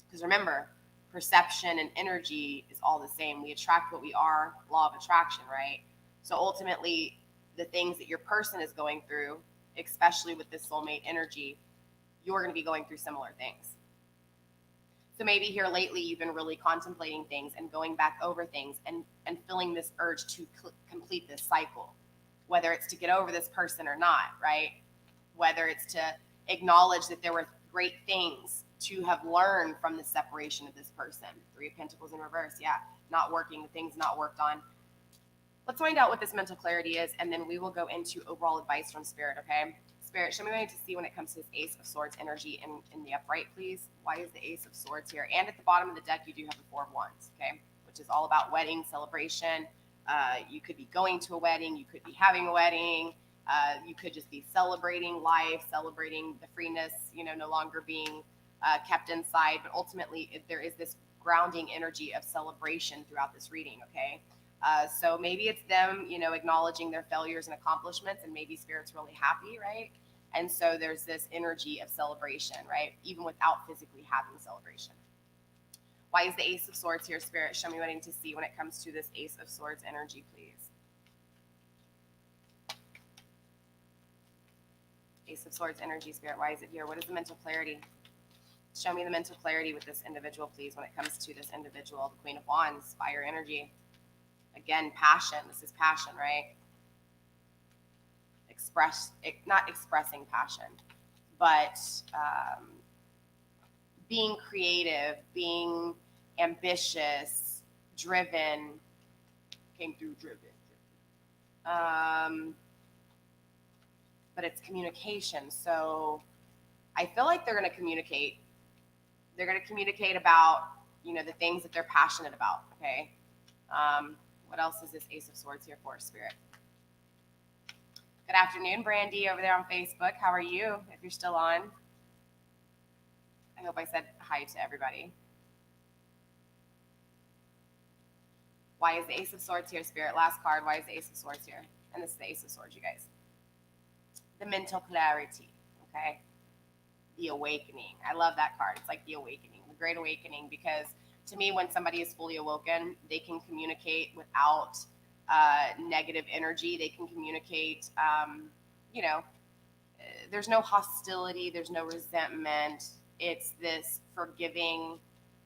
Because remember, perception and energy is all the same. We attract what we are, law of attraction, right? So ultimately, the things that your person is going through, especially with this soulmate energy, you're going to be going through similar things. So maybe here lately, you've been really contemplating things and going back over things and feeling this urge to complete this cycle, whether it's to get over this person or not, right? Whether it's to acknowledge that there were great things to have learned from the separation of this person. Three of Pentacles in reverse, yeah, not working, the things not worked on. Let's find out what this mental clarity is, and then we will go into overall advice from Spirit, okay? Spirit, show me what I need to see when it comes to this Ace of Swords energy in the upright, please. Why is the Ace of Swords here? And at the bottom of the deck, you do have the Four of Wands, okay? Which is all about wedding, celebration. You could be going to a wedding. You could be having a wedding. You could just be celebrating life, celebrating the freeness, no longer being kept inside. But ultimately, there is this grounding energy of celebration throughout this reading, okay? So maybe it's them, acknowledging their failures and accomplishments, and maybe Spirit's really happy, right? And so there's this energy of celebration, right? Even without physically having celebration. Why is the Ace of Swords here, Spirit? Show me what I need to see when it comes to this Ace of Swords energy, please. Ace of Swords energy, Spirit. Why is it here? What is the mental clarity? Show me the mental clarity with this individual, please, when it comes to this individual. The Queen of Wands, fire energy. Again, passion. This is passion, right? Not expressing passion, but being creative, being ambitious, driven. Came through driven. But it's communication. So I feel like they're going to communicate. They're going to communicate about, the things that they're passionate about, okay? What else is this Ace of Swords here for, Spirit? Good afternoon, Brandy, over there on Facebook. How are you, if you're still on? I hope I said hi to everybody. Why is the Ace of Swords here, Spirit? Last card, why is the Ace of Swords here? And this is the Ace of Swords, you guys. The mental clarity, okay? The awakening. I love that card. It's like the awakening, the great awakening, because to me, when somebody is fully awoken, they can communicate without negative energy. They can communicate, there's no hostility, there's no resentment. It's this forgiving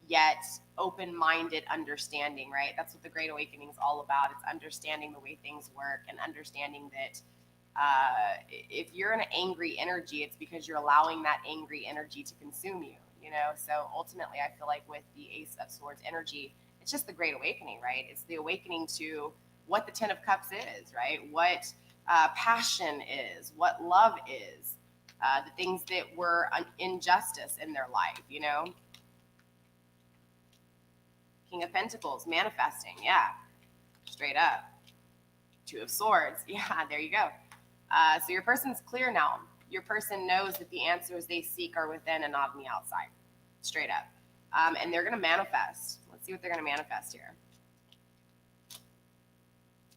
yet open-minded understanding, right? That's what the Great Awakening is all about. It's understanding the way things work and understanding that if you're in an angry energy, it's because you're allowing that angry energy to consume you, you know? So ultimately, I feel like with the Ace of Swords energy, it's just the Great Awakening, right? It's the awakening to what the Ten of Cups is, right? What passion is, what love is, the things that were injustice in their life, you know? King of Pentacles, manifesting, yeah, straight up. Two of Swords, yeah, there you go. So your person's clear now. Your person knows that the answers they seek are within and not on the outside, straight up. And they're going to manifest. Let's see what they're going to manifest here.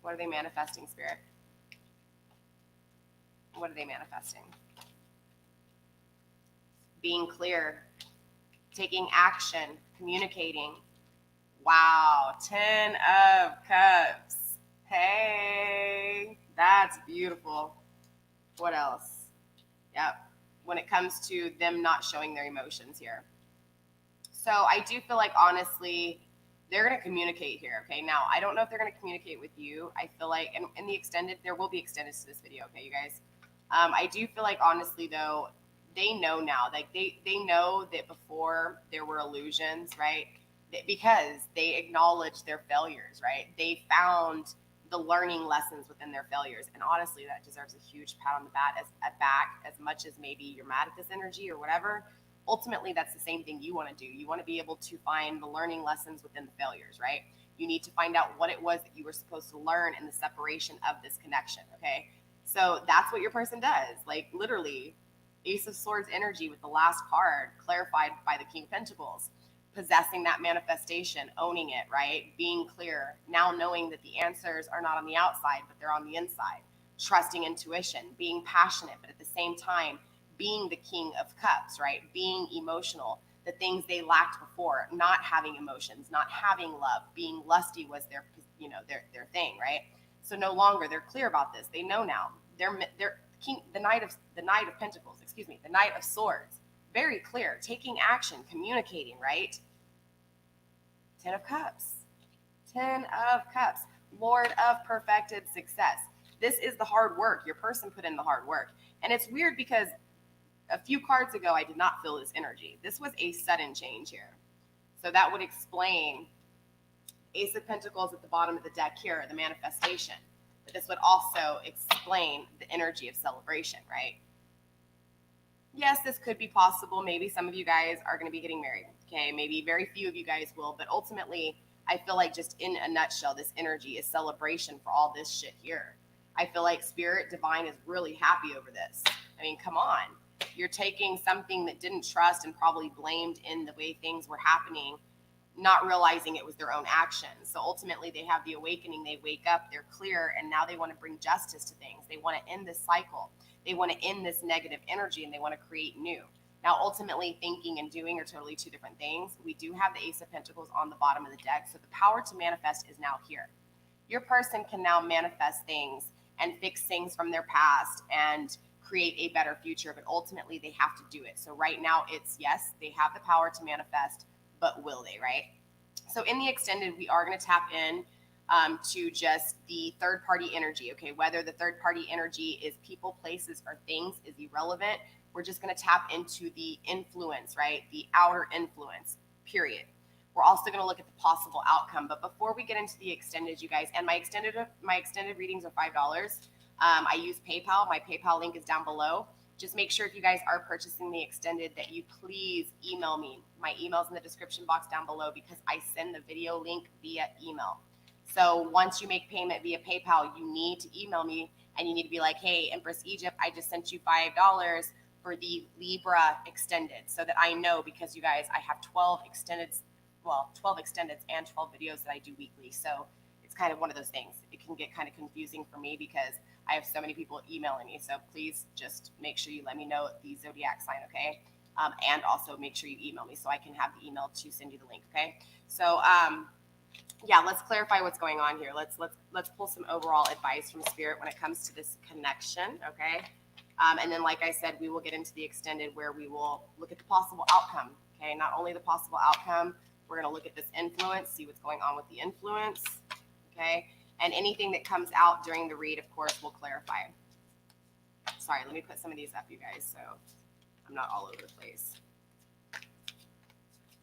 What are they manifesting, Spirit? What are they manifesting? Being clear, taking action, communicating. Wow, 10 of Cups. Hey, that's beautiful. What else? Yep. When it comes to them not showing their emotions here. So I do feel like, honestly, they're going to communicate here. Okay. Now, I don't know if they're going to communicate with you. I feel like, and in the extended, there will be extended to this video. Okay, you guys. I do feel like, honestly, though, they know now. Like they know that before there were illusions, right? Because they acknowledged their failures, right? They found the learning lessons within their failures. And honestly, that deserves a huge pat on the back as much as maybe you're mad at this energy or whatever. Ultimately, that's the same thing you want to do. You want to be able to find the learning lessons within the failures, right? You need to find out what it was that you were supposed to learn in the separation of this connection, okay? So that's what your person does. Like literally, Ace of Swords energy with the last card clarified by the King of Pentacles. Possessing that manifestation, owning it, right? Being clear, now knowing that the answers are not on the outside, but they're on the inside. Trusting intuition, being passionate, but at the same time, being the King of Cups, right? Being emotional, the things they lacked before, not having emotions, not having love, being lusty was their, you know, their thing, right? So no longer, they're clear about this. They know now. They're the Knight of Pentacles, excuse me, the Knight of Swords. Very clear, taking action, communicating, right? 10 of Cups. 10 of Cups. Lord of perfected success. This is the hard work. Your person put in the hard work. And it's weird because a few cards ago, I did not feel this energy. This was a sudden change here. So that would explain Ace of Pentacles at the bottom of the deck here, the manifestation. But this would also explain the energy of celebration, right? Yes, this could be possible. Maybe some of you guys are going to be getting married. Okay, maybe very few of you guys will, but ultimately, I feel like just in a nutshell, this energy is celebration for all this shit here. I feel like Spirit Divine is really happy over this. I mean, come on. You're taking something that didn't trust and probably blamed in the way things were happening, not realizing it was their own actions. So ultimately, they have the awakening. They wake up, they're clear, and now they want to bring justice to things. They want to end this cycle. They want to end this negative energy, and they want to create new. Now, ultimately, thinking and doing are totally two different things. We do have the Ace of Pentacles on the bottom of the deck, so the power to manifest is now here. Your person can now manifest things and fix things from their past and create a better future, but ultimately, they have to do it. So right now, it's yes, they have the power to manifest, but will they, right? So in the extended, we are going to tap in to just the third party energy. Okay, whether the third party energy is people, places, or things is irrelevant. We're just going to tap into the influence, right? The outer influence, period. We're also going to look at the possible outcome. But before we get into the extended, you guys, and my extended readings are $5. I use PayPal. My PayPal link is down below. Just make sure if you guys are purchasing the extended that you please email me. My email's in the description box down below because I send the video link via email. So once you make payment via PayPal, you need to email me and you need to be like, hey, Empress Egypt, I just sent you $5 for the Libra extended so that I know, because you guys, I have 12 extendeds and 12 videos that I do weekly. So it's kind of one of those things. It can get kind of confusing for me because I have so many people emailing me. So please just make sure you let me know the zodiac sign, okay? And also make sure you email me so I can have the email to send you the link, okay? So yeah, let's clarify what's going on here. Let's pull some overall advice from Spirit when it comes to this connection, okay? And then, like I said, we will get into the extended where we will look at the possible outcome. Okay, not only the possible outcome, we're going to look at this influence, see what's going on with the influence. Okay, and anything that comes out during the read, of course, we'll clarify. Sorry, let me put some of these up, you guys, so I'm not all over the place,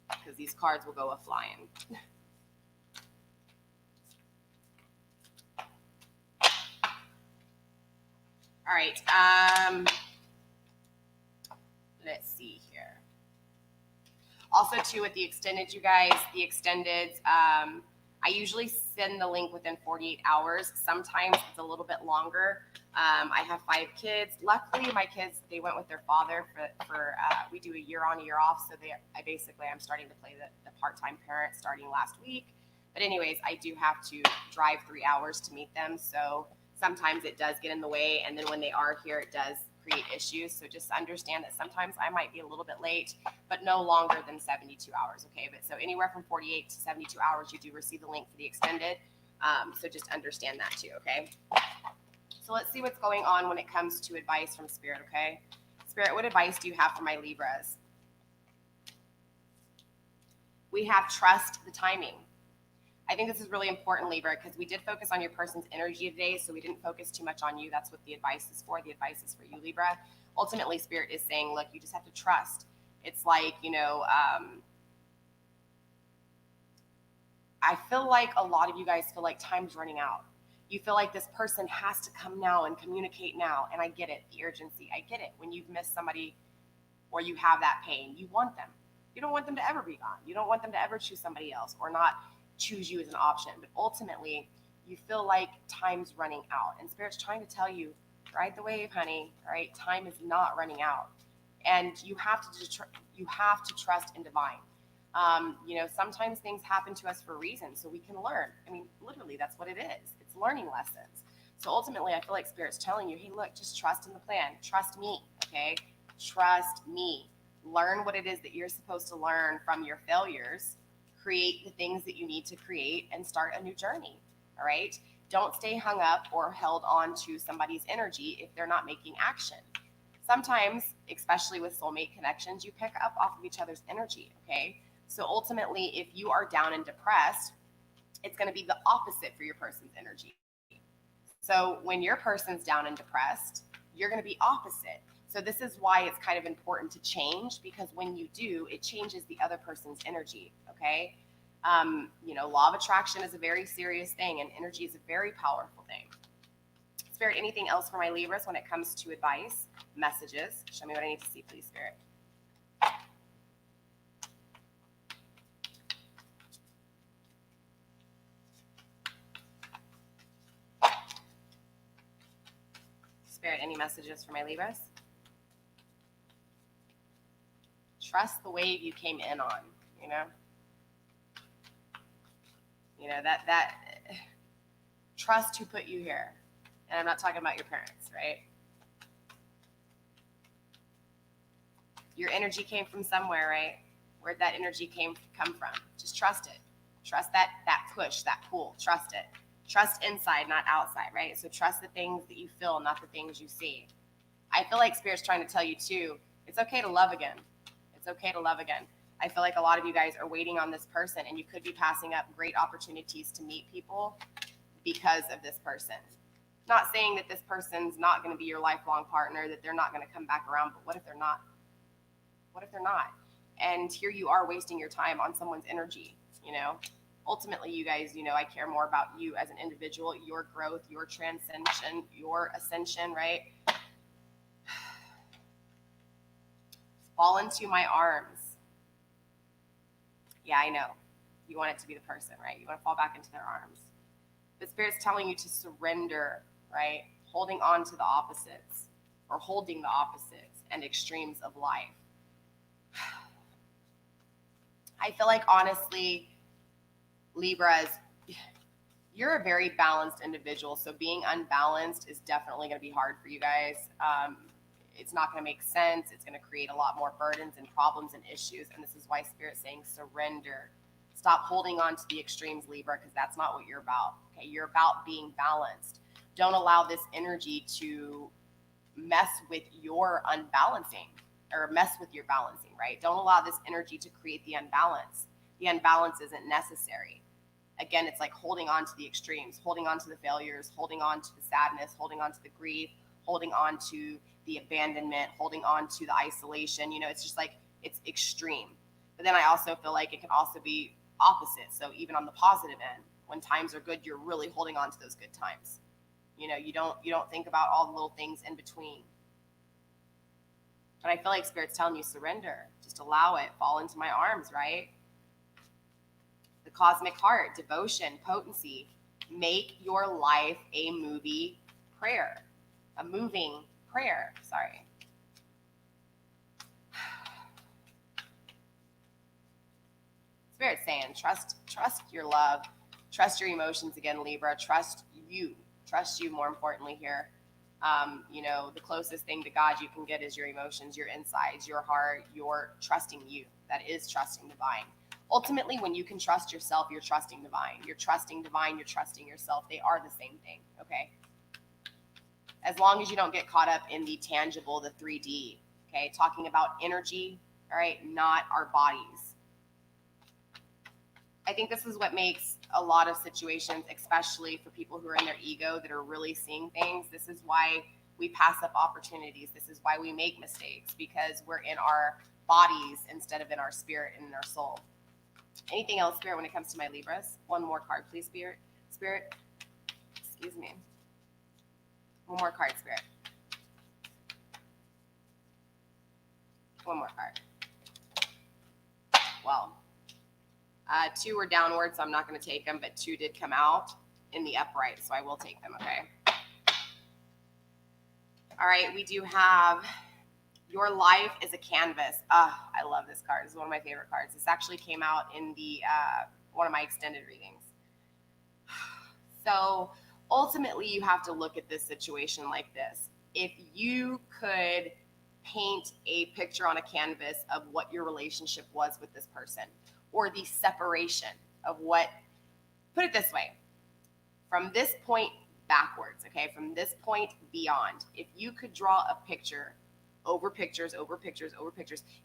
because these cards will go a-flying. All right, let's see here. Also, too, with the extended, you guys, the extended, I usually send the link within 48 hours. Sometimes it's a little bit longer. I have 5 kids. Luckily, my kids, they went with their father for we do a year on, year off. So I'm starting to play the part-time parent starting last week. But anyways, I do have to drive 3 hours to meet them. So sometimes it does get in the way. And then when they are here, it does create issues. So just understand that sometimes I might be a little bit late, but no longer than 72 hours. Okay. But so anywhere from 48 to 72 hours, you do receive the link for the extended. So just understand that too. Okay. So let's see what's going on when it comes to advice from Spirit. Okay. Spirit, what advice do you have for my Libras? We have trust the timing. I think this is really important, Libra, because we did focus on your person's energy today, so we didn't focus too much on you. That's what the advice is for. The advice is for you, Libra. Ultimately, Spirit is saying, look, you just have to trust. It's like, I feel like a lot of you guys feel like time's running out. You feel like this person has to come now and communicate now, and I get it, the urgency. I get it. When you've missed somebody or you have that pain, you want them. You don't want them to ever be gone. You don't want them to ever choose somebody else or not choose you as an option. But ultimately, you feel like time's running out. And Spirit's trying to tell you, ride the wave, honey. All right, time is not running out. And you have to trust in divine. Sometimes things happen to us for a reason, so we can learn. I mean, literally, that's what it is. It's learning lessons. So ultimately, I feel like Spirit's telling you, hey, look, just trust in the plan. Trust me, okay? Trust me. Learn what it is that you're supposed to learn from your failures. Create the things that you need to create and start a new journey, all right? Don't stay hung up or held on to somebody's energy if they're not making action. Sometimes, especially with soulmate connections, you pick up off of each other's energy, okay? So ultimately, if you are down and depressed, it's going to be the opposite for your person's energy. So when your person's down and depressed, you're going to be opposite. So this is why it's kind of important to change, because when you do, it changes the other person's energy, okay? Law of attraction is a very serious thing, and energy is a very powerful thing. Spirit, anything else for my Libras when it comes to advice, messages? Show me what I need to see, please, Spirit. Spirit, any messages for my Libras? Trust the wave you came in on, that trust who put you here. And I'm not talking about your parents, right? Your energy came from somewhere, right? Where'd that energy come from? Just trust it. Trust that push, that pull. Trust it. Trust inside, not outside, right? So trust the things that you feel, not the things you see. I feel like Spirit's trying to tell you too, it's okay to love again. It's okay to love again. I feel like a lot of you guys are waiting on this person, and you could be passing up great opportunities to meet people because of this person. Not saying that this person's not going to be your lifelong partner, that they're not going to come back around, but what if they're not? What if they're not? And here you are wasting your time on someone's energy, Ultimately, you guys, I care more about you as an individual, your growth, your transcension, your ascension, right? Fall into my arms. Yeah, I know. You want it to be the person, right? You want to fall back into their arms. But Spirit's telling you to surrender, right? Holding on to the opposites, or holding the opposites and extremes of life. I feel like, honestly, Libras, you're a very balanced individual. So being unbalanced is definitely going to be hard for you guys. It's not going to make sense. It's going to create a lot more burdens and problems and issues. And this is why Spirit's saying surrender. Stop holding on to the extremes, Libra, because that's not what you're about. Okay, you're about being balanced. Don't allow this energy to mess with your unbalancing or mess with your balancing, right? Don't allow this energy to create the unbalance. The unbalance isn't necessary. Again, it's like holding on to the extremes, holding on to the failures, holding on to the sadness, holding on to the grief, holding on to the abandonment, holding on to the isolation. It's just like, it's extreme. But then I also feel like it can also be opposite. So even on the positive end, when times are good, you're really holding on to those good times. You don't think about all the little things in between. But I feel like Spirit's telling you surrender. Just allow it. Fall into my arms, right? The cosmic heart, devotion, potency. Make your life a moving prayer. Sorry. Spirit's saying, trust your love, trust your emotions again, Libra. Trust you more importantly here. The closest thing to God you can get is your emotions, your insides, your heart, your trusting you. That is trusting divine. Ultimately, when you can trust yourself, you're trusting divine. You're trusting divine, you're trusting yourself. They are the same thing, okay? As long as you don't get caught up in the tangible, the 3D, okay? Talking about energy, all right, not our bodies. I think this is what makes a lot of situations, especially for people who are in their ego that are really seeing things. This is why we pass up opportunities. This is why we make mistakes, because we're in our bodies instead of in our spirit and in our soul. Anything else, Spirit, when it comes to my Libras? One more card, please, Spirit. Excuse me. One more card, Spirit. One more card. Well, 2 were downward, so I'm not going to take them, but 2 did come out in the upright, so I will take them, okay? All right, we do have your life is a canvas. I love this card. This is one of my favorite cards. This actually came out in the one of my extended readings. So ultimately, you have to look at this situation like this. If you could paint a picture on a canvas of what your relationship was with this person, or the separation of what, put it this way, from this point backwards, okay, from this point beyond, if you could draw a picture over pictures,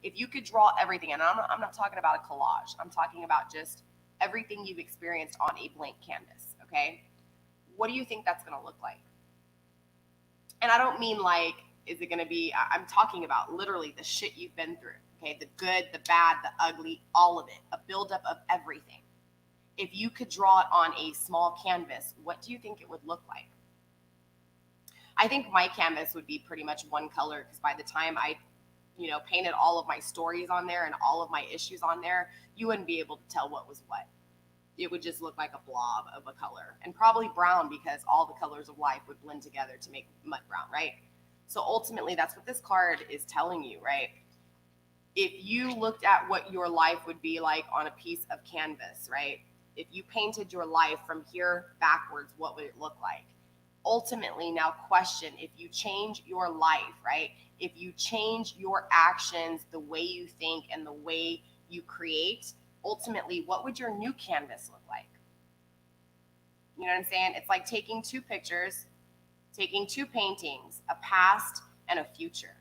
if you could draw everything, and I'm not talking about a collage, I'm talking about just everything you've experienced on a blank canvas, okay, what do you think that's going to look like? And I don't mean like, is it going to be, I'm talking about literally the shit you've been through. Okay, the good, the bad, the ugly, all of it, a buildup of everything. If you could draw it on a small canvas, what do you think it would look like? I think my canvas would be pretty much one color, because by the time I, painted all of my stories on there and all of my issues on there, you wouldn't be able to tell what was what. It would just look like a blob of a color, and probably brown, because all the colors of life would blend together to make mud brown, right? So ultimately, that's what this card is telling you, right? If you looked at what your life would be like on a piece of canvas, right? If you painted your life from here backwards, what would it look like? Ultimately, now question, if you change your life, right? If you change your actions, the way you think and the way you create, ultimately, what would your new canvas look like? You know what I'm saying? It's like taking 2 pictures, taking 2 paintings, a past and a future.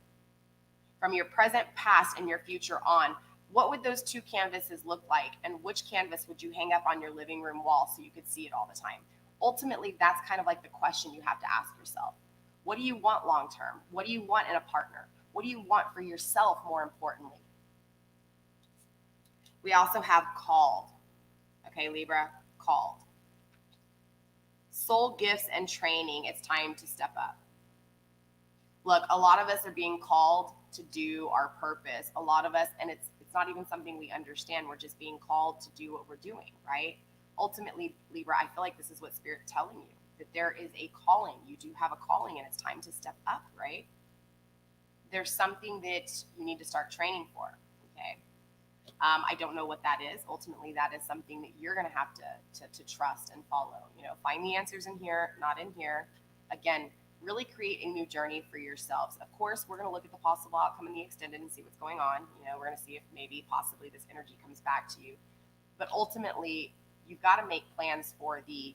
From your present, past, and your future on, what would those 2 canvases look like? And which canvas would you hang up on your living room wall so you could see it all the time? Ultimately, that's kind of like the question you have to ask yourself. What do you want long term? What do you want in a partner? What do you want for yourself, more importantly? We also have called. Okay, Libra, called. Soul gifts and training, it's time to step up. Look, a lot of us are being called to do our purpose. A lot of us, and it's not even something we understand. We're just being called to do what we're doing, right? Ultimately, Libra, I feel like this is what Spirit's telling you, that there is a calling. You do have a calling, and it's time to step up, right? There's something that you need to start training for, okay? I don't know what that is. Ultimately, that is something that you're going to have to trust and follow. Find the answers in here, not in here. Again, really create a new journey for yourselves. Of course, we're going to look at the possible outcome in the extended and see what's going on. We're going to see if maybe possibly this energy comes back to you. But ultimately, you've got to make plans for the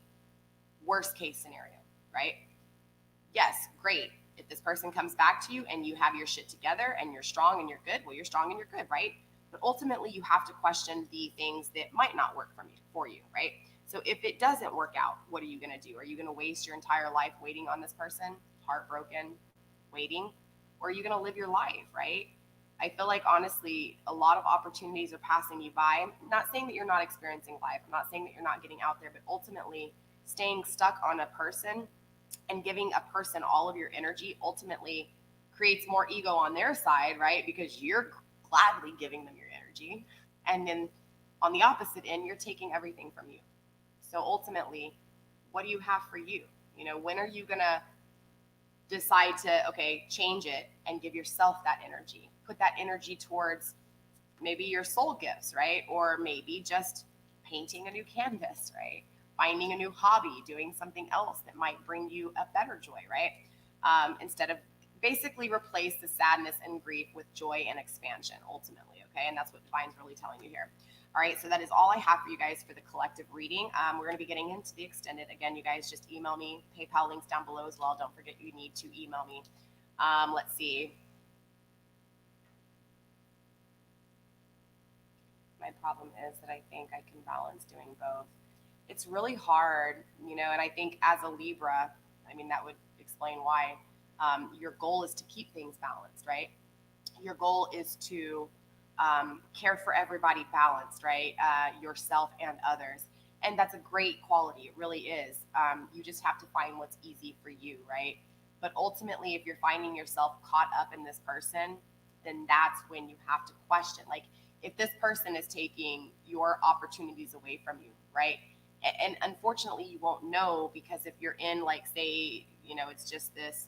worst case scenario, right? Yes, great. If this person comes back to you and you have your shit together and you're strong and you're good, well, you're strong and you're good, right? But ultimately, you have to question the things that might not work for you, right? So if it doesn't work out, what are you going to do? Are you going to waste your entire life waiting on this person, heartbroken, waiting? Or are you going to live your life, right? I feel like, honestly, a lot of opportunities are passing you by. I'm not saying that you're not experiencing life. I'm not saying that you're not getting out there, but ultimately, staying stuck on a person and giving a person all of your energy ultimately creates more ego on their side, right? Because you're gladly giving them your energy. And then on the opposite end, you're taking everything from you. So ultimately, what do you have for you? You know, when are you going to decide to, okay, change it and give yourself that energy? Put that energy towards maybe your soul gifts, right? Or maybe just painting a new canvas, right? Finding a new hobby, doing something else that might bring you a better joy, right? Instead of basically replace the sadness and grief with joy and expansion, ultimately, okay? And that's what Divine's really telling you here. All right, so that is all I have for you guys for the collective reading. We're going to be getting into the extended. Again, you guys just email me. PayPal links down below as well. Don't forget you need to email me. Let's see. My problem is that I think I can balance doing both. It's really hard, you know, and I think as a Libra, I mean, that would explain why your goal is to keep things balanced, right? Your goal is to care for everybody balanced, right? Yourself and others. And that's a great quality. It really is. You just have to find what's easy for you, right? But ultimately, if you're finding yourself caught up in this person, then that's when you have to question. Like, if this person is taking your opportunities away from you, right? And unfortunately, you won't know, because if you're in, like, say, you know, it's just this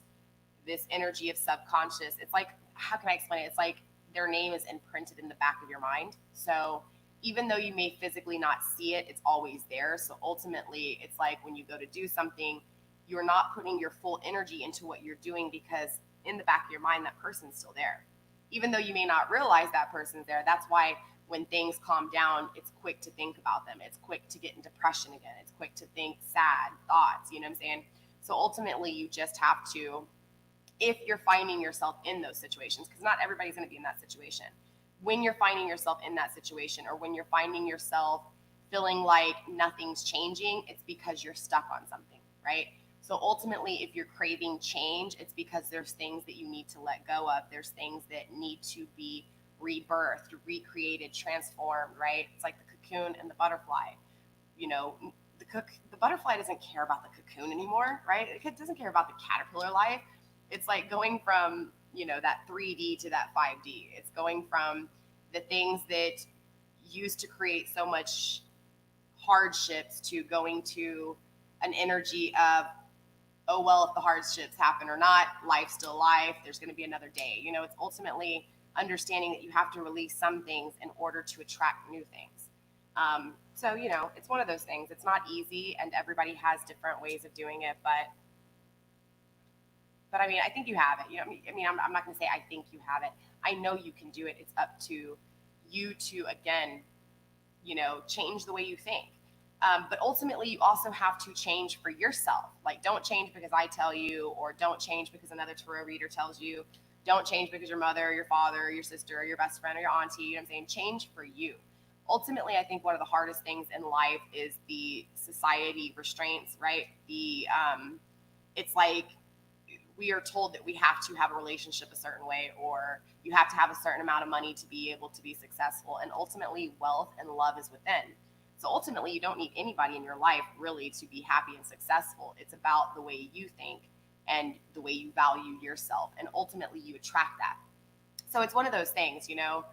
energy of subconscious. It's like, how can I explain it? It's like their name is imprinted in the back of your mind. So even though you may physically not see it, it's always there. So ultimately, it's like when you go to do something, you're not putting your full energy into what you're doing, because in the back of your mind, that person's still there. Even though you may not realize that person's there, that's why when things calm down, it's quick to think about them. It's quick to get in depression again. It's quick to think sad thoughts, you know what I'm saying? So ultimately, you just have to, if you're finding yourself in those situations, because not everybody's going to be in that situation. When you're finding yourself in that situation, or when you're finding yourself feeling like nothing's changing, it's because you're stuck on something, right? So ultimately, if you're craving change, it's because there's things that you need to let go of. There's things that need to be rebirthed, recreated, transformed, right? It's like the cocoon and the butterfly. You know, the butterfly doesn't care about the cocoon anymore, right? It doesn't care about the caterpillar life. It's like going from, you know, that 3D to that 5D. It's going from the things that used to create so much hardships to going to an energy of, oh, well, if the hardships happen or not, life's still life. There's going to be another day. You know, it's ultimately understanding that you have to release some things in order to attract new things. So, you know, it's one of those things. It's not easy, and everybody has different ways of doing it, but I mean, I think you have it. You know, I mean, I'm not going to say I think you have it. I know you can do it. It's up to you to, again, you know, change the way you think. But ultimately, you also have to change for yourself. Like, don't change because I tell you, or don't change because another tarot reader tells you. Don't change because your mother, or your father, or your sister, or your best friend, or your auntie. You know what I'm saying? Change for you. Ultimately, I think one of the hardest things in life is the society restraints, right? It's like, we are told that we have to have a relationship a certain way, or you have to have a certain amount of money to be able to be successful. And ultimately, wealth and love is within. So ultimately, you don't need anybody in your life really to be happy and successful. It's about the way you think and the way you value yourself. And ultimately, you attract that. So it's one of those things, you know.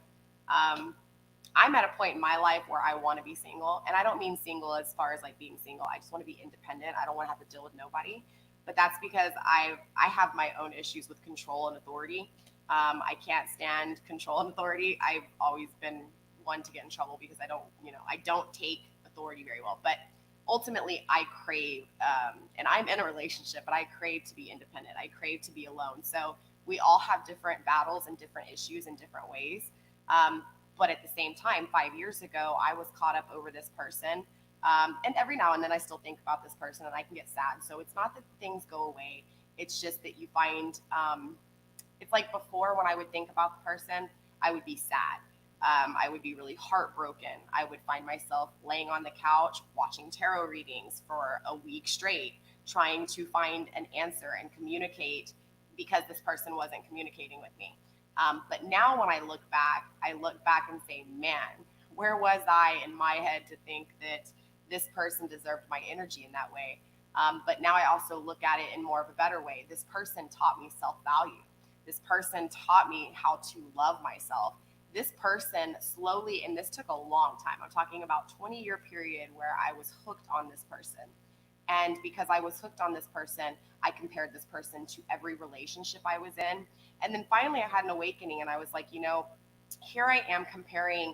I'm at a point in my life where I want to be single. And I don't mean single as far as like being single. I just want to be independent. I don't want to have to deal with nobody. But that's because I have my own issues with control and authority. I can't stand control and authority. I've always been one to get in trouble because I don't take authority very well. But ultimately, I crave, and I'm in a relationship, but I crave to be independent. I crave to be alone. So we all have different battles and different issues in different ways. But at the same time, 5 years ago, I was caught up over this person. And every now and then I still think about this person and I can get sad. So it's not that things go away. It's just that you find, it's like before when I would think about the person, I would be sad. I would be really heartbroken. I would find myself laying on the couch watching tarot readings for a week straight, trying to find an answer and communicate because this person wasn't communicating with me. But now when I look back and say, man, where was I in my head to think that this person deserved my energy in that way? But now I also look at it in more of a better way. This person taught me self-value. This person taught me how to love myself. This person slowly, and this took a long time, I'm talking about 20-year period where I was hooked on this person. And because I was hooked on this person, I compared this person to every relationship I was in. And then finally I had an awakening and I was like, here I am comparing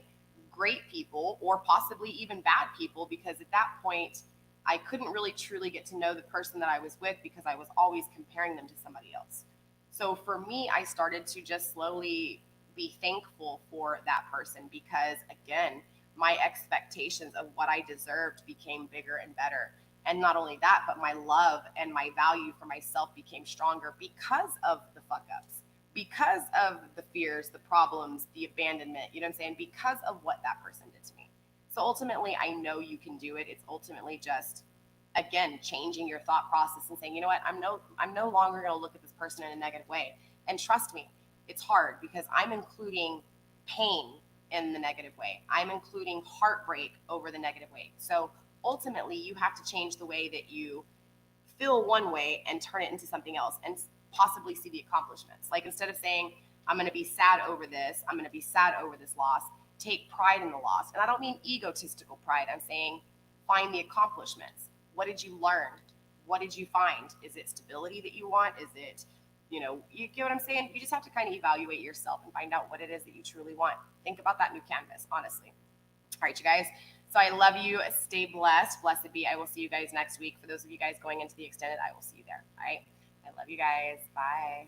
great people or possibly even bad people, because at that point I couldn't really truly get to know the person that I was with because I was always comparing them to somebody else. So for me, I started to just slowly be thankful for that person because, again, my expectations of what I deserved became bigger and better. And not only that, but my love and my value for myself became stronger because of the fuck ups, because of the fears, the problems, the abandonment, you know what I'm saying? Because of what that person did to me. So ultimately, I know you can do it. It's ultimately just, again, changing your thought process and saying, you know what, I'm no longer going to look at this person in a negative way. And trust me, it's hard because I'm including pain in the negative way. I'm including heartbreak over the negative way. So ultimately, you have to change the way that you feel one way and turn it into something else and possibly see the accomplishments. Like instead of saying, I'm going to be sad over this, I'm going to be sad over this loss, take pride in the loss. And I don't mean egotistical pride. I'm saying find the accomplishments. What did you learn? What did you find? Is it stability that you want? Is it, you get what I'm saying? You just have to kind of evaluate yourself and find out what it is that you truly want. Think about that new canvas, honestly. All right, you guys. So I love you. Stay blessed. Blessed be. I will see you guys next week. For those of you guys going into the extended, I will see you there. All right. I love you guys. Bye.